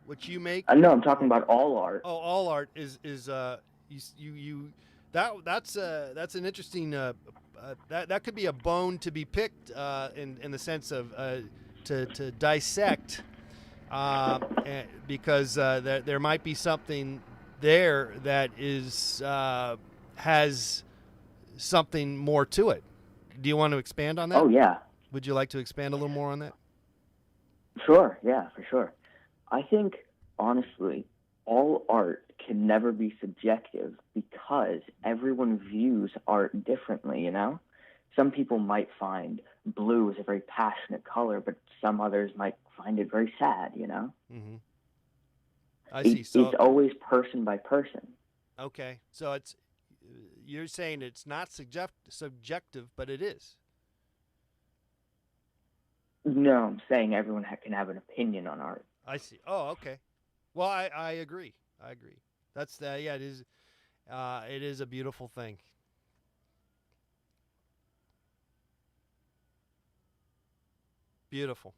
what you make?
No, I'm talking about all art.
Oh, all art is that's an interesting that could be a bone to be picked in the sense of to dissect because there might be something there that is has something more to it. Do you want to expand on that?
Oh, yeah.
Would you like to expand a little more on that?
Sure, yeah, for sure. I think, honestly, all art can never be subjective because everyone views art differently, you know? Some people might find blue as a very passionate color, but some others might find it very sad, you know?
Mm-hmm. I see. So
It's always person by person.
okay, so you're saying it's not subjective, but it is.
No, I'm saying everyone can have an opinion on art.
I see. Oh, okay. Well, I agree. I agree. That's yeah. It is. It is a beautiful thing. Beautiful.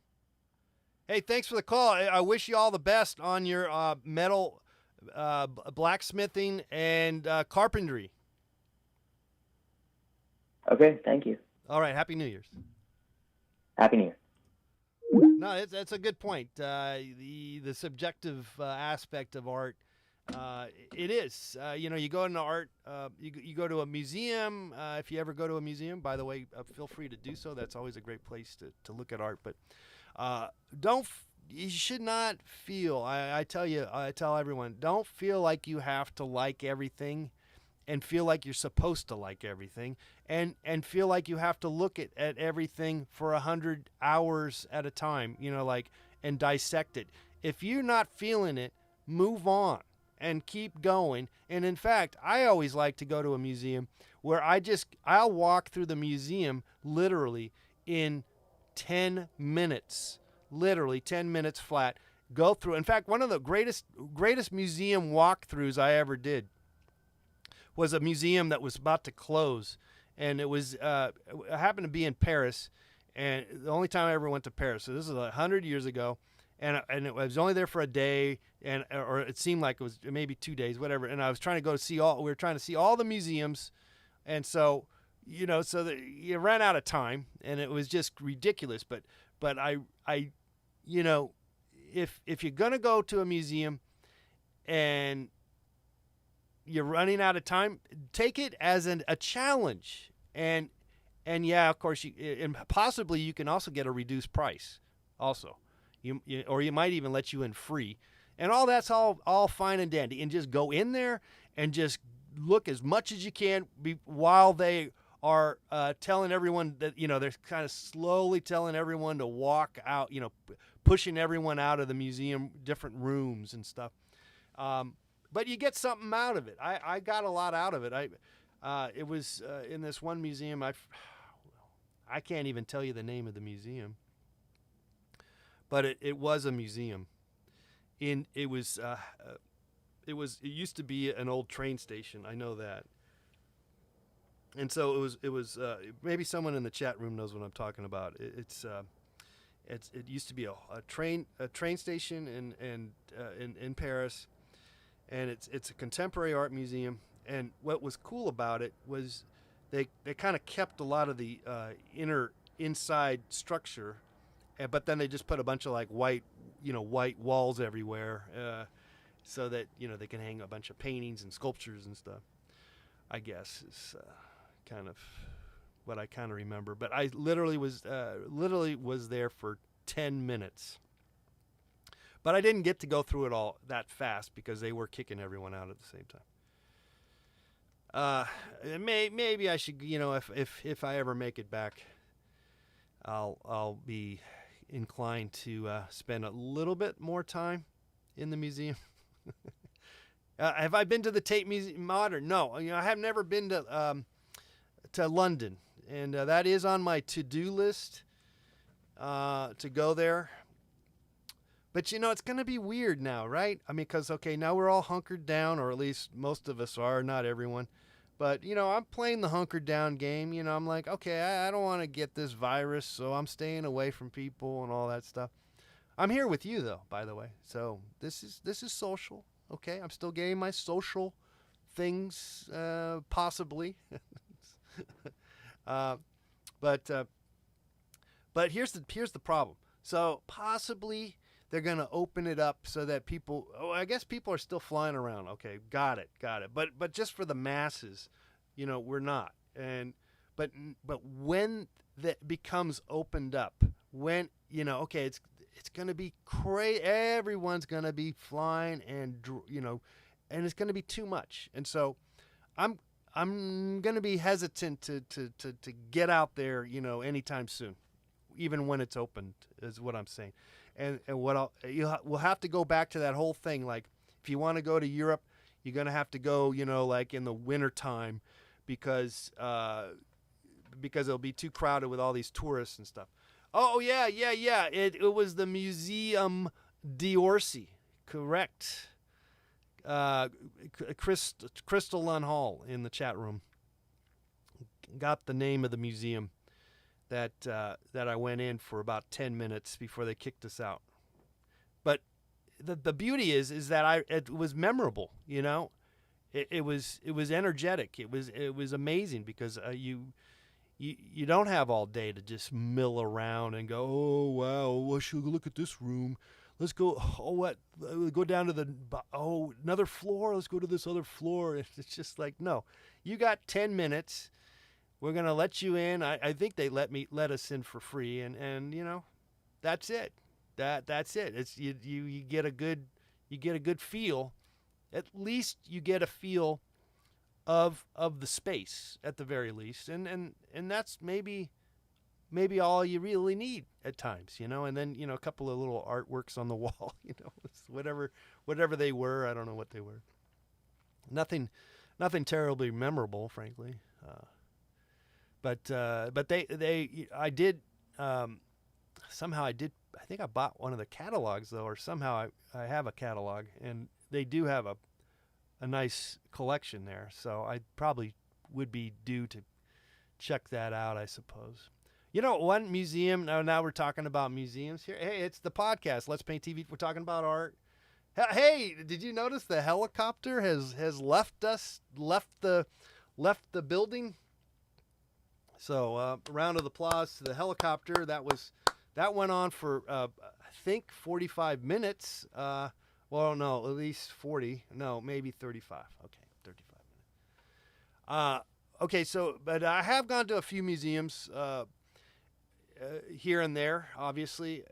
Hey, thanks for the call. I wish you all the best on your metal blacksmithing and carpentry.
Okay, thank you.
All right. Happy New Year's.
Happy New Year.
No, that's a good point. The subjective aspect of art, it is. You go into art. You go to a museum. If you ever go to a museum, by the way, feel free to do so. That's always a great place to look at art. But you should not feel. I tell everyone, don't feel like you have to like everything. And feel like you're supposed to like everything, and feel like you have to look at everything for 100 hours at a time, and dissect it. If you're not feeling it, move on and keep going. And in fact, I always like to go to a museum where I'll walk through the museum literally in 10 minutes, literally 10 minutes flat. Go through. In fact, one of the greatest museum walkthroughs I ever did was a museum that was about to close, and it happened to be in Paris, and the only time I ever went to Paris. So this is 100 years ago, and it was only there for a day, or it seemed like it was maybe 2 days, whatever. And I was trying to go see we were trying to see all the museums, and so so that you ran out of time, and it was just ridiculous. But if you're gonna go to a museum, and you're running out of time, take it as a challenge, and yeah, of course, and possibly you can also get a reduced price, also, or you might even let you in free, and all that's all fine and dandy, and just go in there and just look as much as you can while they are telling everyone that they're kind of slowly telling everyone to walk out, pushing everyone out of the museum, different rooms and stuff. But you get something out of it. I got a lot out of it. It was in this one museum. I can't even tell you the name of the museum, but it was a museum. It used to be an old train station. I know that. And so it was maybe someone in the chat room knows what I'm talking about. It used to be a train station in Paris. And it's a contemporary art museum, and what was cool about it was they kind of kept a lot of the inside structure, but then they just put a bunch of like white walls everywhere, so that they can hang a bunch of paintings and sculptures and stuff. I guess is kind of what I kind of remember. But I literally was there for 10 minutes. But I didn't get to go through it all that fast because they were kicking everyone out at the same time. Maybe I should, if I ever make it back, I'll be inclined to spend a little bit more time in the museum. Have I been to the Tate Museum Modern? No, I have never been to London, and that is on my to-do list. to go there. But it's going to be weird now, right? I mean, because, okay, now we're all hunkered down, or at least most of us are, not everyone. But, I'm playing the hunkered down game. I'm like, okay, I don't want to get this virus, so I'm staying away from people and all that stuff. I'm here with you, though, by the way. So this is social, okay? I'm still getting my social things, possibly. But here's the problem. So possibly they're going to open it up so that people, I guess people are still flying around. Okay, got it. But just for the masses, we're not. But when that becomes opened up, when, okay, it's going to be crazy. Everyone's going to be flying and it's going to be too much. And so I'm going to be hesitant to get out there, anytime soon, even when it's opened, is what I'm saying. And we'll have to go back to that whole thing. Like, if you want to go to Europe, you're going to have to go, like in the winter time, because it'll be too crowded with all these tourists and stuff. Oh, yeah. It was the Museum d'Orsay. Correct. Crystal Lund Hall in the chat room got the name of the museum that I went in for about 10 minutes before they kicked us out. But the beauty is that it was memorable. It was energetic. It was amazing, because you don't have all day to just mill around and go, oh wow, well, should we look at this room? Let's go. Oh, what? Go down to another floor. Let's go to this other floor. It's just like, no. You got 10 minutes. We're gonna let you in. I think they let us in for free, and that's it. That's it. It's you get a good feel. At least you get a feel of the space at the very least, and that's maybe all you really need at times, and then a couple of little artworks on the wall, whatever they were. I don't know what they were. Nothing terribly memorable, frankly. But I did somehow I think I bought one of the catalogs, though, or somehow I have a catalog, and they do have a nice collection there, so I probably would be due to check that out, I suppose. One museum, now we're talking about museums here. Hey, it's the podcast, Let's Paint TV. We're talking about art. Hey, did you notice the helicopter has left the building? So, round of applause to the helicopter. That went on for I think 45 minutes. Well, no, at least 40. No, maybe 35. Okay, 35 minutes. Okay, so, but I have gone to a few museums here and there, obviously.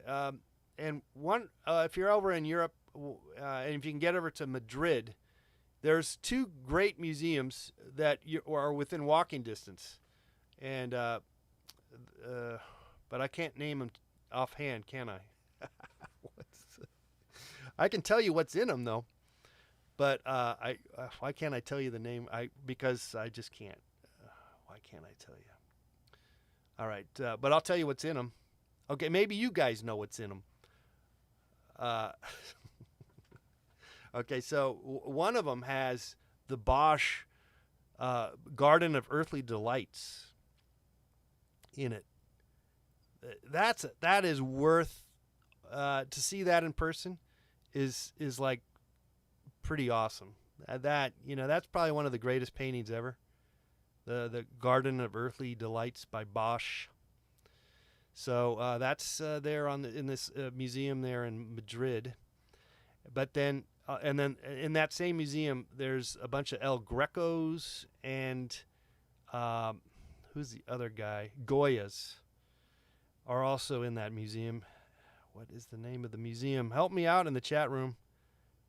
And one, if you're over in Europe, and if you can get over to Madrid, there's two great museums that are within walking distance. And, but I can't name them offhand, can I? I can tell you what's in them, though. But why can't I tell you the name? Because I just can't. Why can't I tell you? All right, but I'll tell you what's in them. Okay, maybe you guys know what's in them. Okay, so one of them has the Bosch Garden of Earthly Delights in it. That is worth to see that in person is like pretty awesome. That's probably one of the greatest paintings ever. The Garden of Earthly Delights by Bosch. So that's there in this museum there in Madrid. But then and then in that same museum, there's a bunch of El Grecos and who's the other guy? Goyas are also in that museum. What is the name of the museum? Help me out in the chat room.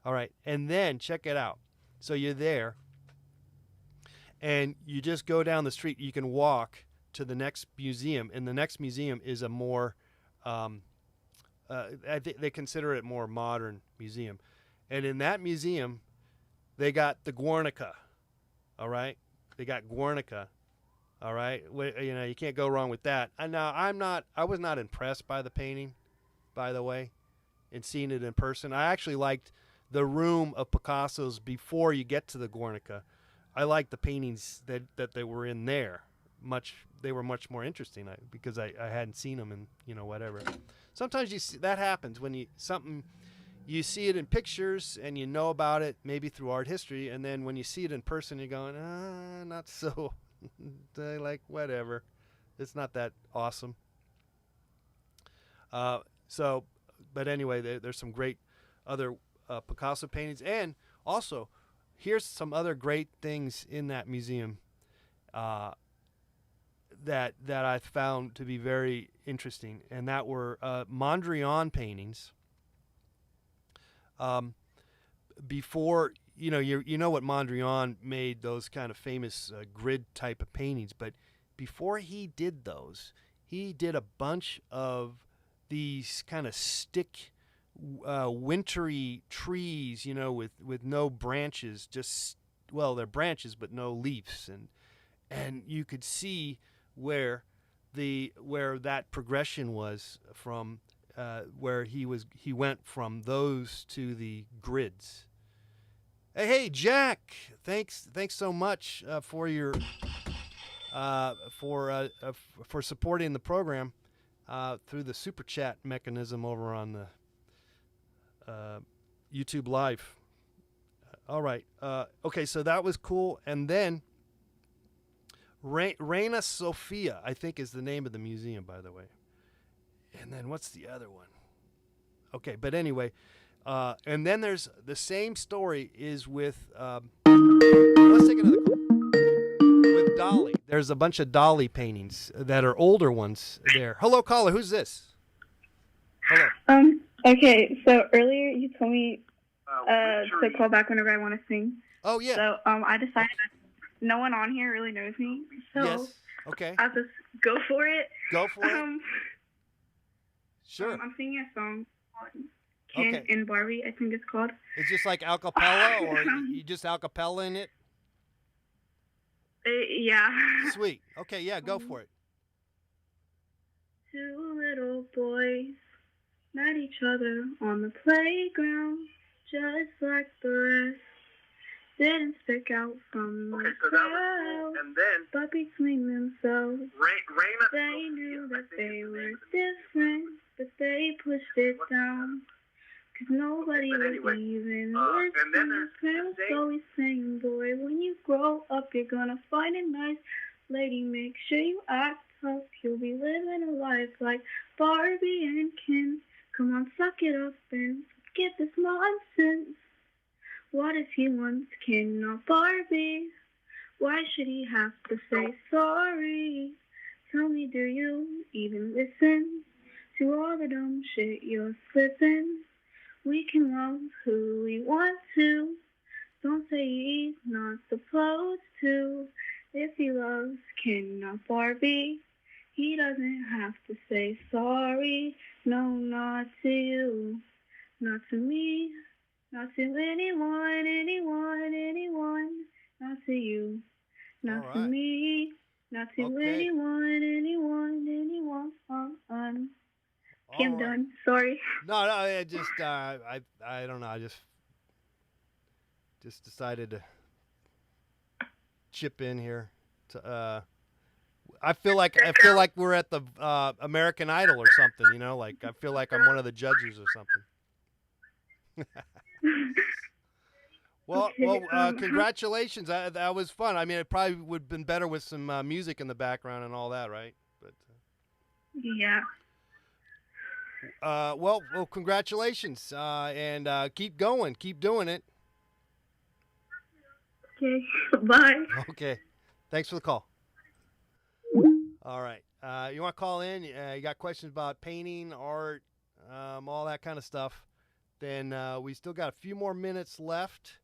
All right, and then check it out. So you're there, and you just go down the street. You can walk to the next museum, and the next museum is a more, they consider it more modern museum. And in that museum, they got the Guernica, all right? They got Guernica, All right, you can't go wrong with that. And now I was not impressed by the painting, by the way, and seeing it in person. I actually liked the room of Picasso's before you get to the Guernica. I liked the paintings that they were in there. They were much more interesting because I hadn't seen them and whatever. Sometimes that happens when you see it in pictures and you know about it maybe through art history, and then when you see it in person you're going, not so. Like, whatever, it's not that awesome. But anyway, there's some great other Picasso paintings, and also here's some other great things in that museum that I found to be very interesting, and that were Mondrian paintings. Before you know what Mondrian made, those kind of famous grid type of paintings, but before he did those, he did a bunch of these kind of stick wintry trees, with no branches, they're branches but no leaves, and you could see where that progression was from, where he went from those to the grids. Hey, Jack! Thanks so much for your for supporting the program through the super chat mechanism over on the YouTube Live. All right. Okay, so that was cool, and then Reina Sofia, I think, is the name of the museum, by the way. And then what's the other one? Okay, but anyway. And then there's the same story is with, let's take another call. With Dali. There's a bunch of Dali paintings that are older ones there. Hello, caller. Who's this? Hello.
Okay, so earlier you told me to call back whenever I want to sing.
Oh, yeah.
So I decided that no one on here really knows me. So
yes. Okay.
I'll just go for it.
Go for it. Sure.
I'm singing a song called Ken and Barbie, I think it's called.
It's just like a cappella, or you just a cappella in it?
Yeah.
Sweet. Okay, yeah, go for it.
Two little boys met each other on the playground, just like the rest. Didn't stick out from the crowd, but between themselves, they knew that they were different, but they pushed it down. Cause nobody was even listening. Parents always saying, boy, when you grow up, you're gonna find a nice lady. Make sure you act tough. You'll be living a life like Barbie and Ken. Come on, suck it up and forget this nonsense. What if he wants Ken, not Barbie? Why should he have to say sorry? Tell me, do you even listen to all the dumb shit you're slipping? We can love who we want to. Don't say he's not supposed to. If he loves Ken, not Barbie, he doesn't have to say sorry. No, not to you, not to me, not to anyone, not to you, not to me, not to anyone. Okay, I'm done. Sorry.
No, I just, I don't know. I just decided to chip in here. I feel like we're at the American Idol or something. Like I feel like I'm one of the judges or something. Well, congratulations. That was fun. I mean, it probably would have been better with some music in the background and all that, right? But
yeah.
Well, congratulations, and keep going, keep doing it.
Okay, bye.
Okay, thanks for the call. All right, you want to call in? You got questions about painting, art, all that kind of stuff? Then we still got a few more minutes left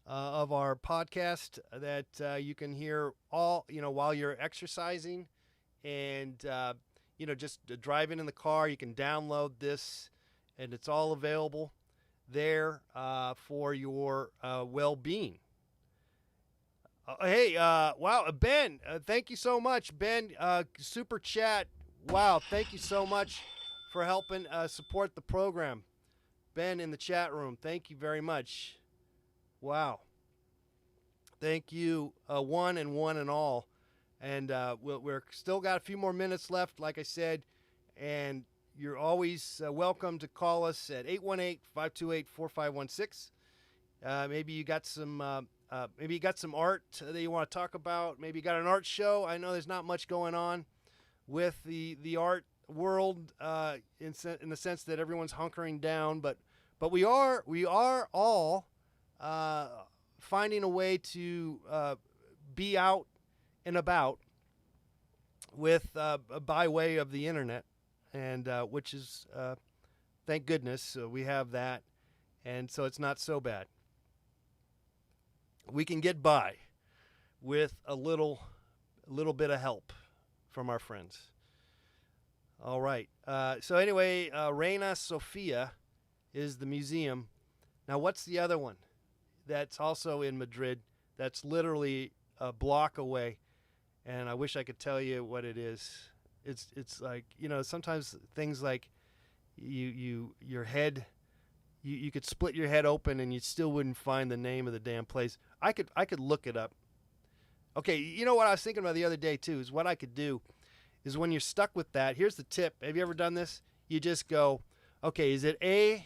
of our podcast that you can hear all while you're exercising, and just driving in the car. You can download this, and it's all available there for your well-being. Hey, wow, Ben, thank you so much. Ben, super chat. Wow, thank you so much for helping support the program. Ben in the chat room, thank you very much. Wow. Thank you, one and all. And we're still got a few more minutes left, like I said. And you're always welcome to call us at 818-528-4516. Maybe you got some art that you want to talk about. Maybe you got an art show. I know there's not much going on with the art world in the sense that everyone's hunkering down, but we are all finding a way to be out and about with by way of the internet, and which is thank goodness we have that, and so it's not so bad. We can get by with a little bit of help from our friends. All right. So anyway, Reina Sofia is the museum. Now, what's the other one that's also in Madrid that's literally a block away? And I wish I could tell you what it is. It's like, sometimes things like your head, you could split your head open and you still wouldn't find the name of the damn place. I could look it up. Okay, you know what I was thinking about the other day too, is what I could do is when you're stuck with that, here's the tip. Have you ever done this? You just go, okay, is it A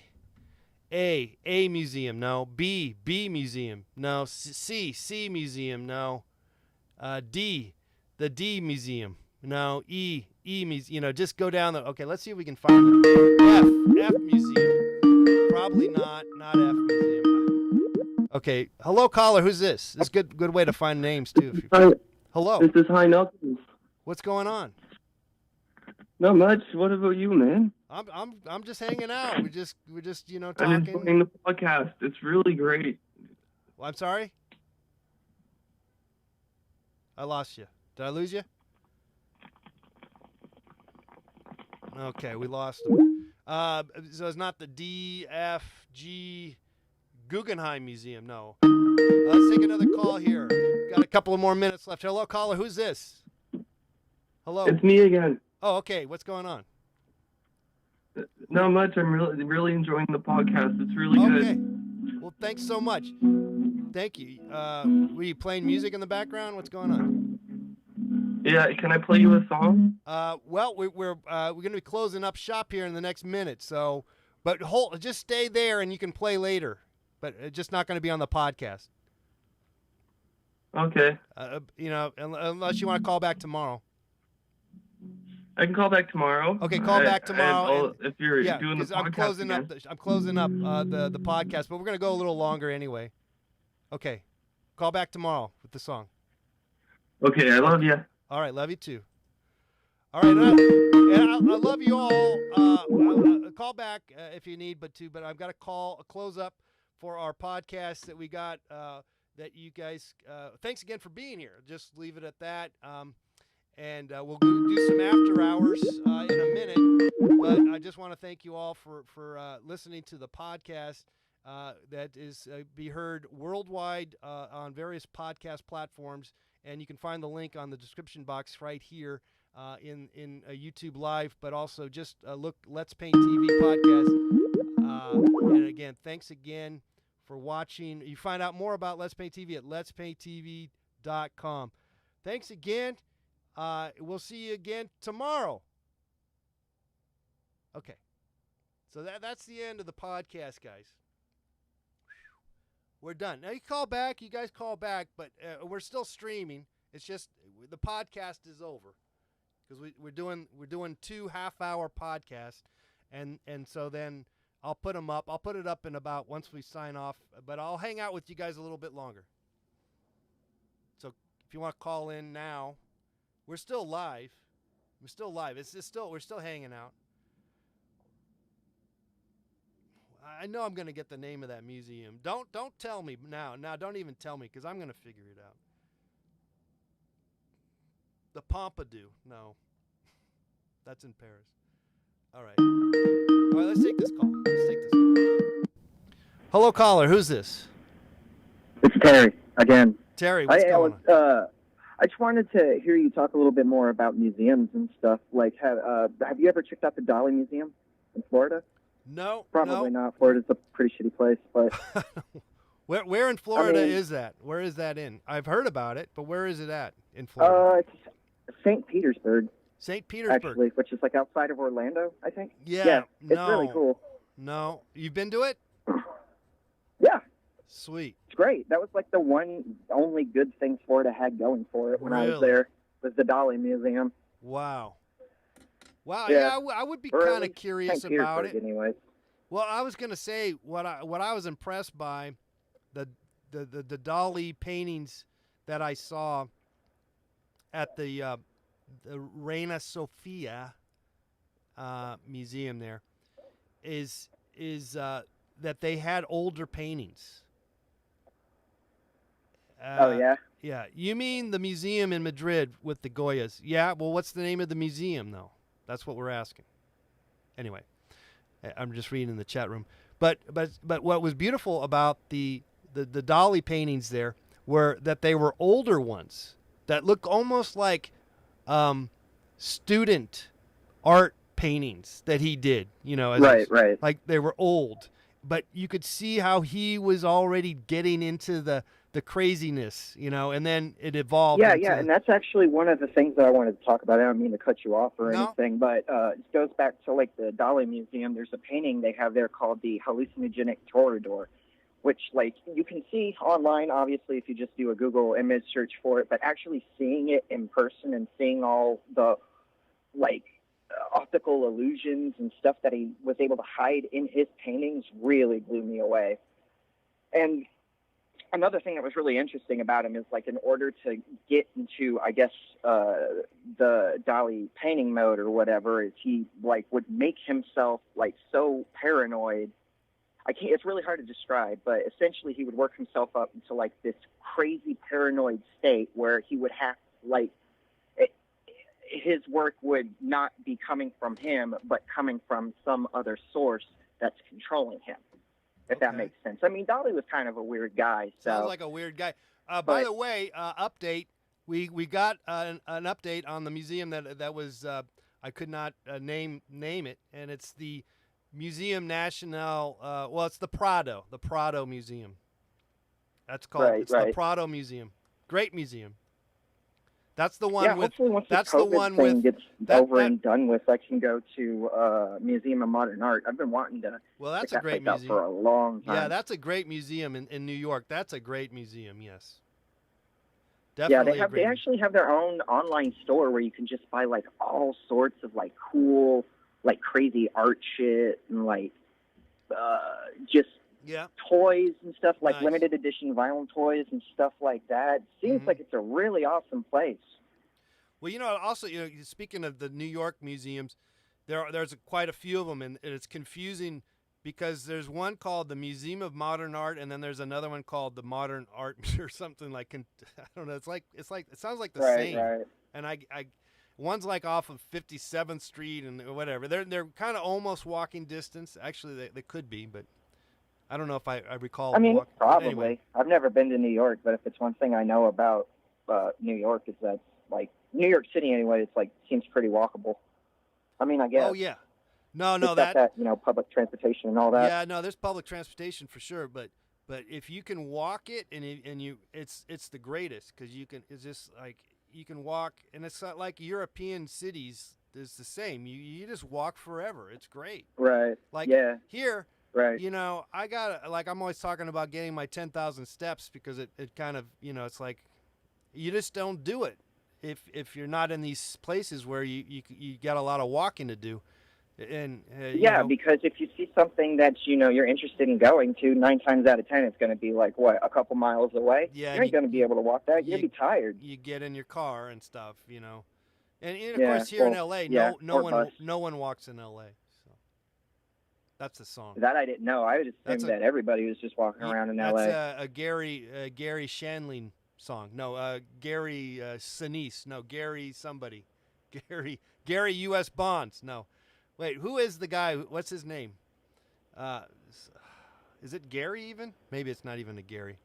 museum? No. B museum? No. C museum? No. D, the D museum? No. E museum? Just go down the, okay, let's see if we can find the F museum. Probably not F museum. Okay, hello caller, who's this? This is good way to find names too. Hello.
This is High Knuckles.
What's going on?
Not much. What about you, man?
I'm just hanging out. We're just talking.
I'm enjoying the podcast. It's really great.
Well, I'm sorry. I lost you. Did I lose you? Okay, we lost him. So it's not the DFG Guggenheim Museum. No. Let's take another call here. Got a couple of more minutes left. Hello, caller. Who's this? Hello.
It's me again.
Oh, okay. What's going on?
Not much. I'm really enjoying the podcast. It's really good.
Okay. Well, thanks so much. Thank you. Were you playing music in the background? What's going on?
Yeah. Can I play you a song?
Well, we're going to be closing up shop here in the next minute. So, but just stay there and you can play later. But it's just not going to be on the podcast.
Okay.
Unless you want to call back tomorrow.
I can call back tomorrow.
Okay, call back tomorrow.
If you're doing the podcast
I'm closing
again.
up the podcast, but we're going to go a little longer anyway. Okay. Call back tomorrow with the song.
Okay, I love you.
All right, love you too. All right, I love you all. I'll call back if you need, but I've got a close up for our podcast that we got that you guys, thanks again for being here. Just leave it at that. And we'll do some after hours in a minute. But I just want to thank you all for listening to the podcast that is be heard worldwide on various podcast platforms. And you can find the link on the description box right here in YouTube Live. But also just look Let's Paint TV podcast. And again, thanks again for watching. You find out more about Let's Paint TV at letspainttv.com. Thanks again. We'll see you again tomorrow. Okay. So that's the end of the podcast, guys. We're done. Now you guys call back, but we're still streaming. It's just the podcast is over because we're doing 2 half-hour podcasts, and so then I'll put them up. I'll put it up in about once we sign off, but I'll hang out with you guys a little bit longer. So if you want to call in now, we're still live. We're still live. We're still hanging out. I know I'm going to get the name of that museum. Don't tell me now. Now don't even tell me because I'm going to figure it out. The Pompidou. No. That's in Paris. All right. All right, let's take this call. Hello, caller. Who's this?
It's Terry again.
Terry, what's going on?
I just wanted to hear you talk a little bit more about museums and stuff. Like, have you ever checked out the Dolly Museum in Florida?
No,
Probably not. Florida's a pretty shitty place, but
where in Florida
I mean,
is that? Where is that in? I've heard about it, but where is it at in Florida?
it's St. Petersburg.
St. Petersburg,
actually, which is like outside of Orlando, I think.
Yeah,
it's really cool.
No, you've been to it?
Yeah.
Sweet.
It's great. That was like the only good thing Florida had going for it when I was there, was the Dolly Museum.
Wow. Wow.
Yeah,
I would be
Or at
kind of
least
curious
St.
about
Petersburg
it.
Anyway.
Well, I was gonna say what I was impressed by the Dolly paintings that I saw at the Reina Sofia museum there is that they had older paintings.
Oh yeah.
Yeah. You mean the museum in Madrid with the Goyas? Yeah. Well, what's the name of the museum though? That's what we're asking. Anyway, I'm just reading in the chat room. But what was beautiful about the Dolly paintings there were that they were older ones that look almost like student art paintings that he did,
Right.
Like they were old, but you could see how he was already getting into the craziness, and then it evolved.
Yeah, and that's actually one of the things that I wanted to talk about. I don't mean to cut you off or anything, but it goes back to like the Dolly Museum. There's a painting they have there called the Hallucinogenic Toreador, which like you can see online, obviously, if you just do a Google image search for it, but actually seeing it in person and seeing all the like optical illusions and stuff that he was able to hide in his paintings really blew me away. And another thing that was really interesting about him is like in order to get into, I guess, the Dolly painting mode or whatever, is he like would make himself like so paranoid. It's really hard to describe, but essentially he would work himself up into like this crazy paranoid state where he would have like his work would not be coming from him, but coming from some other source that's controlling him. If that makes sense. I mean, Dolly was kind of a weird guy. So.
Sounds like a weird guy. By the way, update. We got an update on the museum that was I could not name it, and it's the Museum National. Well, it's the Prado Museum. That's called. The Prado Museum. Great museum. That's the one with.
Hopefully once
that's
this COVID
the one
thing
with.
gets over and done with, I can go to Museum of Modern Art. I've been wanting to.
Well, that's
check
a great
that place
museum
out for a long time.
Yeah, that's a great museum in New York. That's a great museum. Yes. Definitely.
Yeah, they actually have their own online store where you can just buy like all sorts of like cool, like crazy art shit and like just toys and stuff, like limited edition vinyl toys and stuff like that. Seems like it's a really awesome place.
Well, also, speaking of the New York museums, there's quite a few of them, and it's confusing because there's one called the Museum of Modern Art, and then there's another one called the Modern Art or something like. I don't know. It's like it sounds like the same.
Right.
And I one's like off of 57th Street and whatever. They're kind of almost walking distance. Actually, they could be, but. I don't know if I recall.
I mean, probably.
Anyway.
I've never been to New York, but if it's one thing I know about New York is that, like, New York City anyway, it's like seems pretty walkable. I mean, I guess.
Oh yeah, no,
that public transportation and all that.
Yeah, no, there's public transportation for sure, but if you can walk it it's the greatest because it's just like you can walk, and it's not like European cities. It's the same. You just walk forever. It's great.
Right.
Like here.
Right.
I got I'm always talking about getting my 10,000 steps because it kind of, it's like you just don't do it if you're not in these places where you got a lot of walking to do. And
because if you see something that you're interested in going to, 9 times out of 10 it's going to be like a couple miles away.
Yeah,
you ain't going to be able to walk that. You'll be tired.
You get in your car and stuff, And of course here in LA, no one walks in LA. That's the song.
That I didn't know. I would assume that everybody was just walking around in LA.
That's a Gary Shandling song. No, Gary Sinise. No, Gary somebody. Gary U.S. Bonds. No. Wait, who is the guy? What's his name? Is it Gary even? Maybe it's not even a Gary.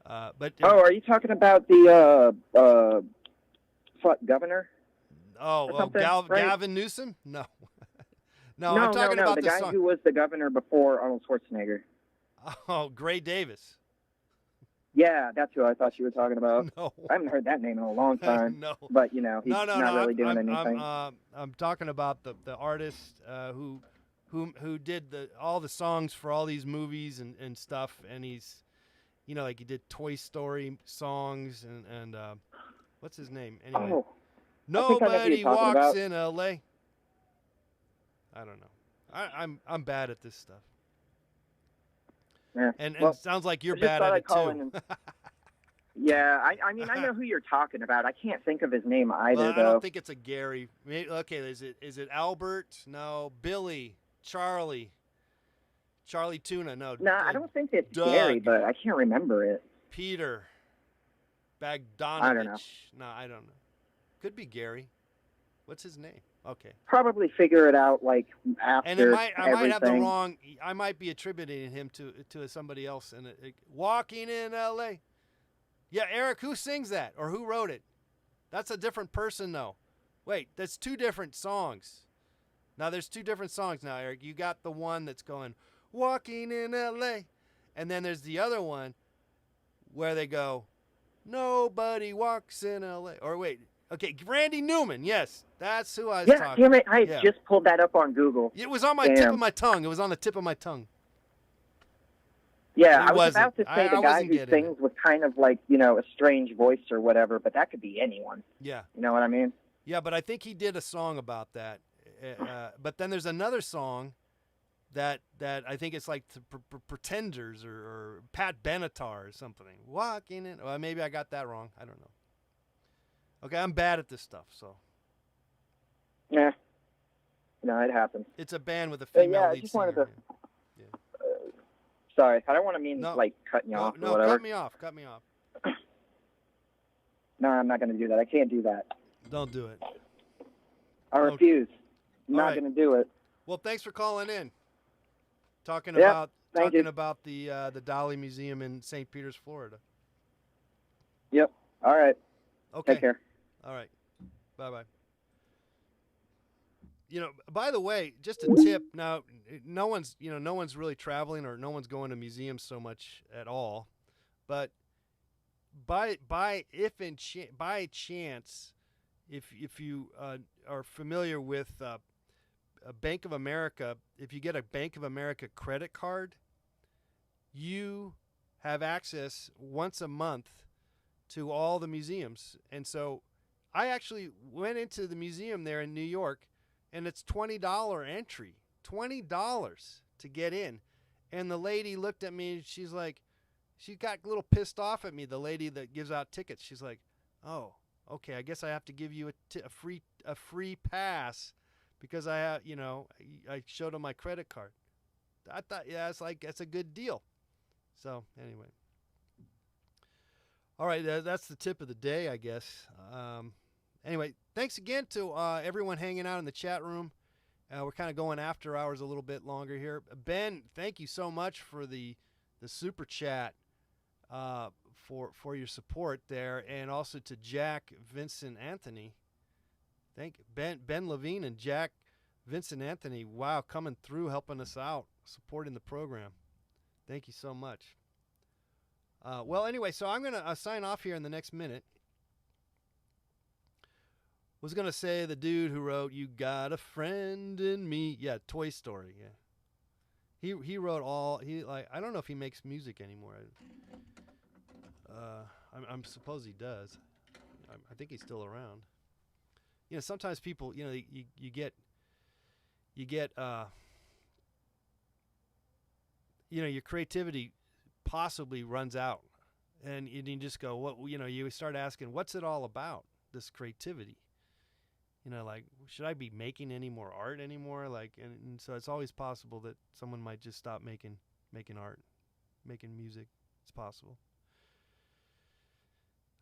But
Oh, are you talking about the governor? or something, right?
Gavin Newsom? No. No, I'm
No,
talking about
the guy
song.
who was the governor before Arnold Schwarzenegger.
Oh, Gray Davis.
Yeah, that's who I thought you were talking about.
No.
I haven't heard that name in a long time.
No.
But he's not really doing
I'm,
anything.
I'm talking about the artist who did all the songs for all these movies and stuff, and he's, like he did Toy Story songs and what's his name anyway?
Oh,
Nobody walks
about.
in L.A. I don't know. I'm bad at this stuff.
Yeah.
And
well,
it sounds like you're
I just
bad
thought
at
I'd
it
call
too.
in and- Yeah, I mean, I know who you're talking about. I can't think of his name either,
Well, I
though.
don't think it's a Gary. Okay, is it Albert? No, Billy, Charlie Tuna. No.
No, I don't think it's
Doug.
Gary, but I can't remember it.
Peter Bogdanovich.
I don't know.
No, I don't know. Could be Gary. What's his name? Okay.
Probably figure it out after
And I might have the
everything.
wrong. I might be attributing him to somebody else. And walking in L.A. Yeah, Eric, who sings that or who wrote it? That's a different person, though. Wait, that's two different songs. Now there's two different songs now, Eric. You got the one that's going walking in L.A. and then there's the other one where they go nobody walks in L.A. Or wait. Okay, Randy Newman. Yes, that's who I was
Yeah,
talking.
damn it! I
Yeah.
just pulled that up on Google.
It was on my tip
Damn.
of my tongue. It was on the tip of my tongue.
Yeah,
It
I was
wasn't.
about to say
I
the guy
wasn't
who
getting
sings with kind of a strange voice or whatever, but that could be anyone.
Yeah.
You know what I mean?
Yeah, but I think he did a song about that. But then there's another song that I think it's like Pretenders or Pat Benatar or something. Walking in. Well, maybe I got that wrong. I don't know. Okay, I'm bad at this stuff, so.
Yeah. No, it happens.
It's a band with a
But
female
yeah, I
lead
just
singer.
wanted to. Sorry, I don't want to mean
No.
cutting you off or
No,
whatever.
cut me off. Cut me off.
No, I'm not going to do that. I can't do that.
Don't do it.
I
Okay.
refuse. I'm
All
not
right.
going to do it.
Well, thanks for calling in. Talking
Yeah,
about
thank you.
the Dali Museum in St. Peters, Florida.
Yep. All right.
Okay.
Take care.
All right. Bye-bye. By the way, just a tip. Now, no one's really traveling or no one's going to museums so much at all. But by chance, if you are familiar with a Bank of America, if you get a Bank of America credit card, you have access once a month to all the museums. And so I actually went into the museum there in New York, and it's $20 entry, $20 to get in. And the lady looked at me, and she's like, she got a little pissed off at me, the lady that gives out tickets. She's like, oh, okay, I guess I have to give you a free pass because I showed them my credit card. I thought, yeah, that's a good deal. So anyway. All right, that's the tip of the day, I guess. Anyway, thanks again to everyone hanging out in the chat room. We're kind of going after hours a little bit longer here. Ben, thank you so much for the super chat for your support there, and also to Jack, Vincent, Anthony. Thank Ben Levine and Jack, Vincent, Anthony. Wow, coming through, helping us out, supporting the program. Thank you so much. Well, anyway, so I'm going to sign off here in the next minute. Was going to say the dude who wrote "You Got a Friend in Me." Yeah, Toy Story. Yeah. He wrote all. I don't know if he makes music anymore. I'm suppose he does. I think he's still around. Sometimes people, you get your creativity possibly runs out, and you just go, what? You start asking, what's it all about? This creativity. Should I be making any more art anymore? And so it's always possible that someone might just stop making art, making music. It's possible.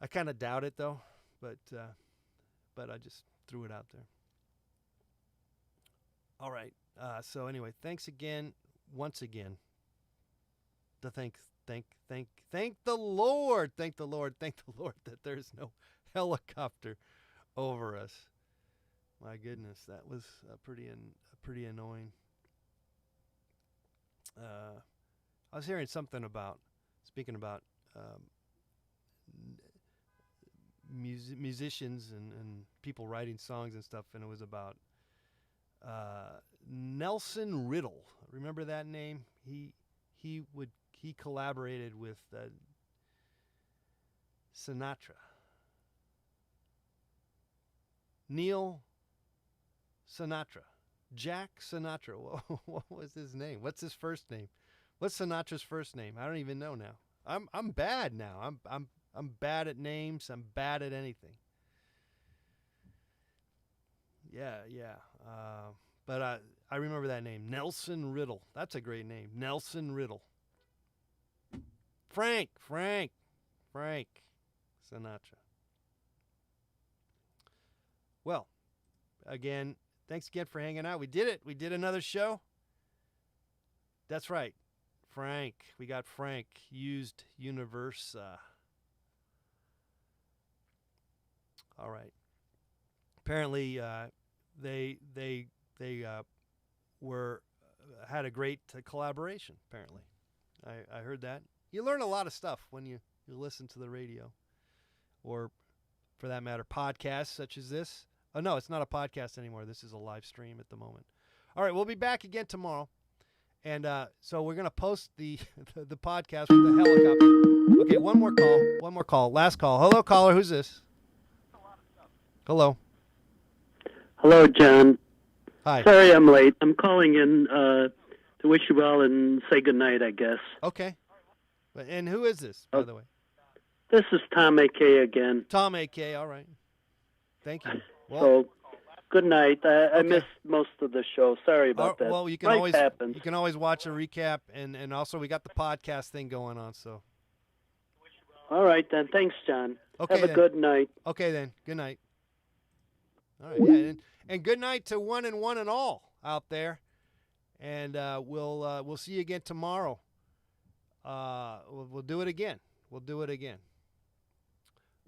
I kind of doubt it though, but I just threw it out there. All right. So anyway, thanks again, once again. To thank Thank the Lord. Thank the Lord. Thank the Lord that there's no helicopter over us. My goodness, that was pretty annoying. I was hearing something about, speaking about musicians and people writing songs and stuff, and it was about Nelson Riddle. Remember that name? He collaborated with Sinatra. Neil Sinatra. Jack Sinatra. What was his name? What's his first name? What's Sinatra's first name? I don't even know now. I'm bad now. I'm bad at names. I'm bad at anything. Yeah. But I remember that name, Nelson Riddle. That's a great name, Nelson Riddle. Frank Sinatra. Well, again, thanks again for hanging out. We did it. We did another show. That's right. Frank. We got Frank. Used Universa. All right. Apparently, they had a great collaboration. Apparently, I heard that. You learn a lot of stuff when you listen to the radio, or for that matter, podcasts such as this. Oh no, it's not a podcast anymore. This is a live stream at the moment. All right, we'll be back again tomorrow, and so we're gonna post the podcast with the helicopter. Okay, one more call, last call. Hello, caller. Who's this? Hello.
Hello, John.
Hi.
Sorry I'm late. I'm calling in to wish you well and say goodnight, I guess.
Okay. And who is this, by the way?
This is Tom A.K. again.
Tom A.K., all right. Thank you. Well,
so, good night. I missed most of the show. Sorry about that.
Well, you can always watch a recap, and also we got the podcast thing going on. So.
All right, then. Thanks, John.
Okay,
Have a good night.
Okay, then. Good night. All right, yeah, and good night to one and all out there, and we'll see you again tomorrow. We'll do it again.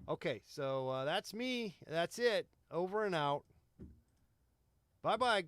Okay, so that's me. That's it. Over and out. Bye-bye.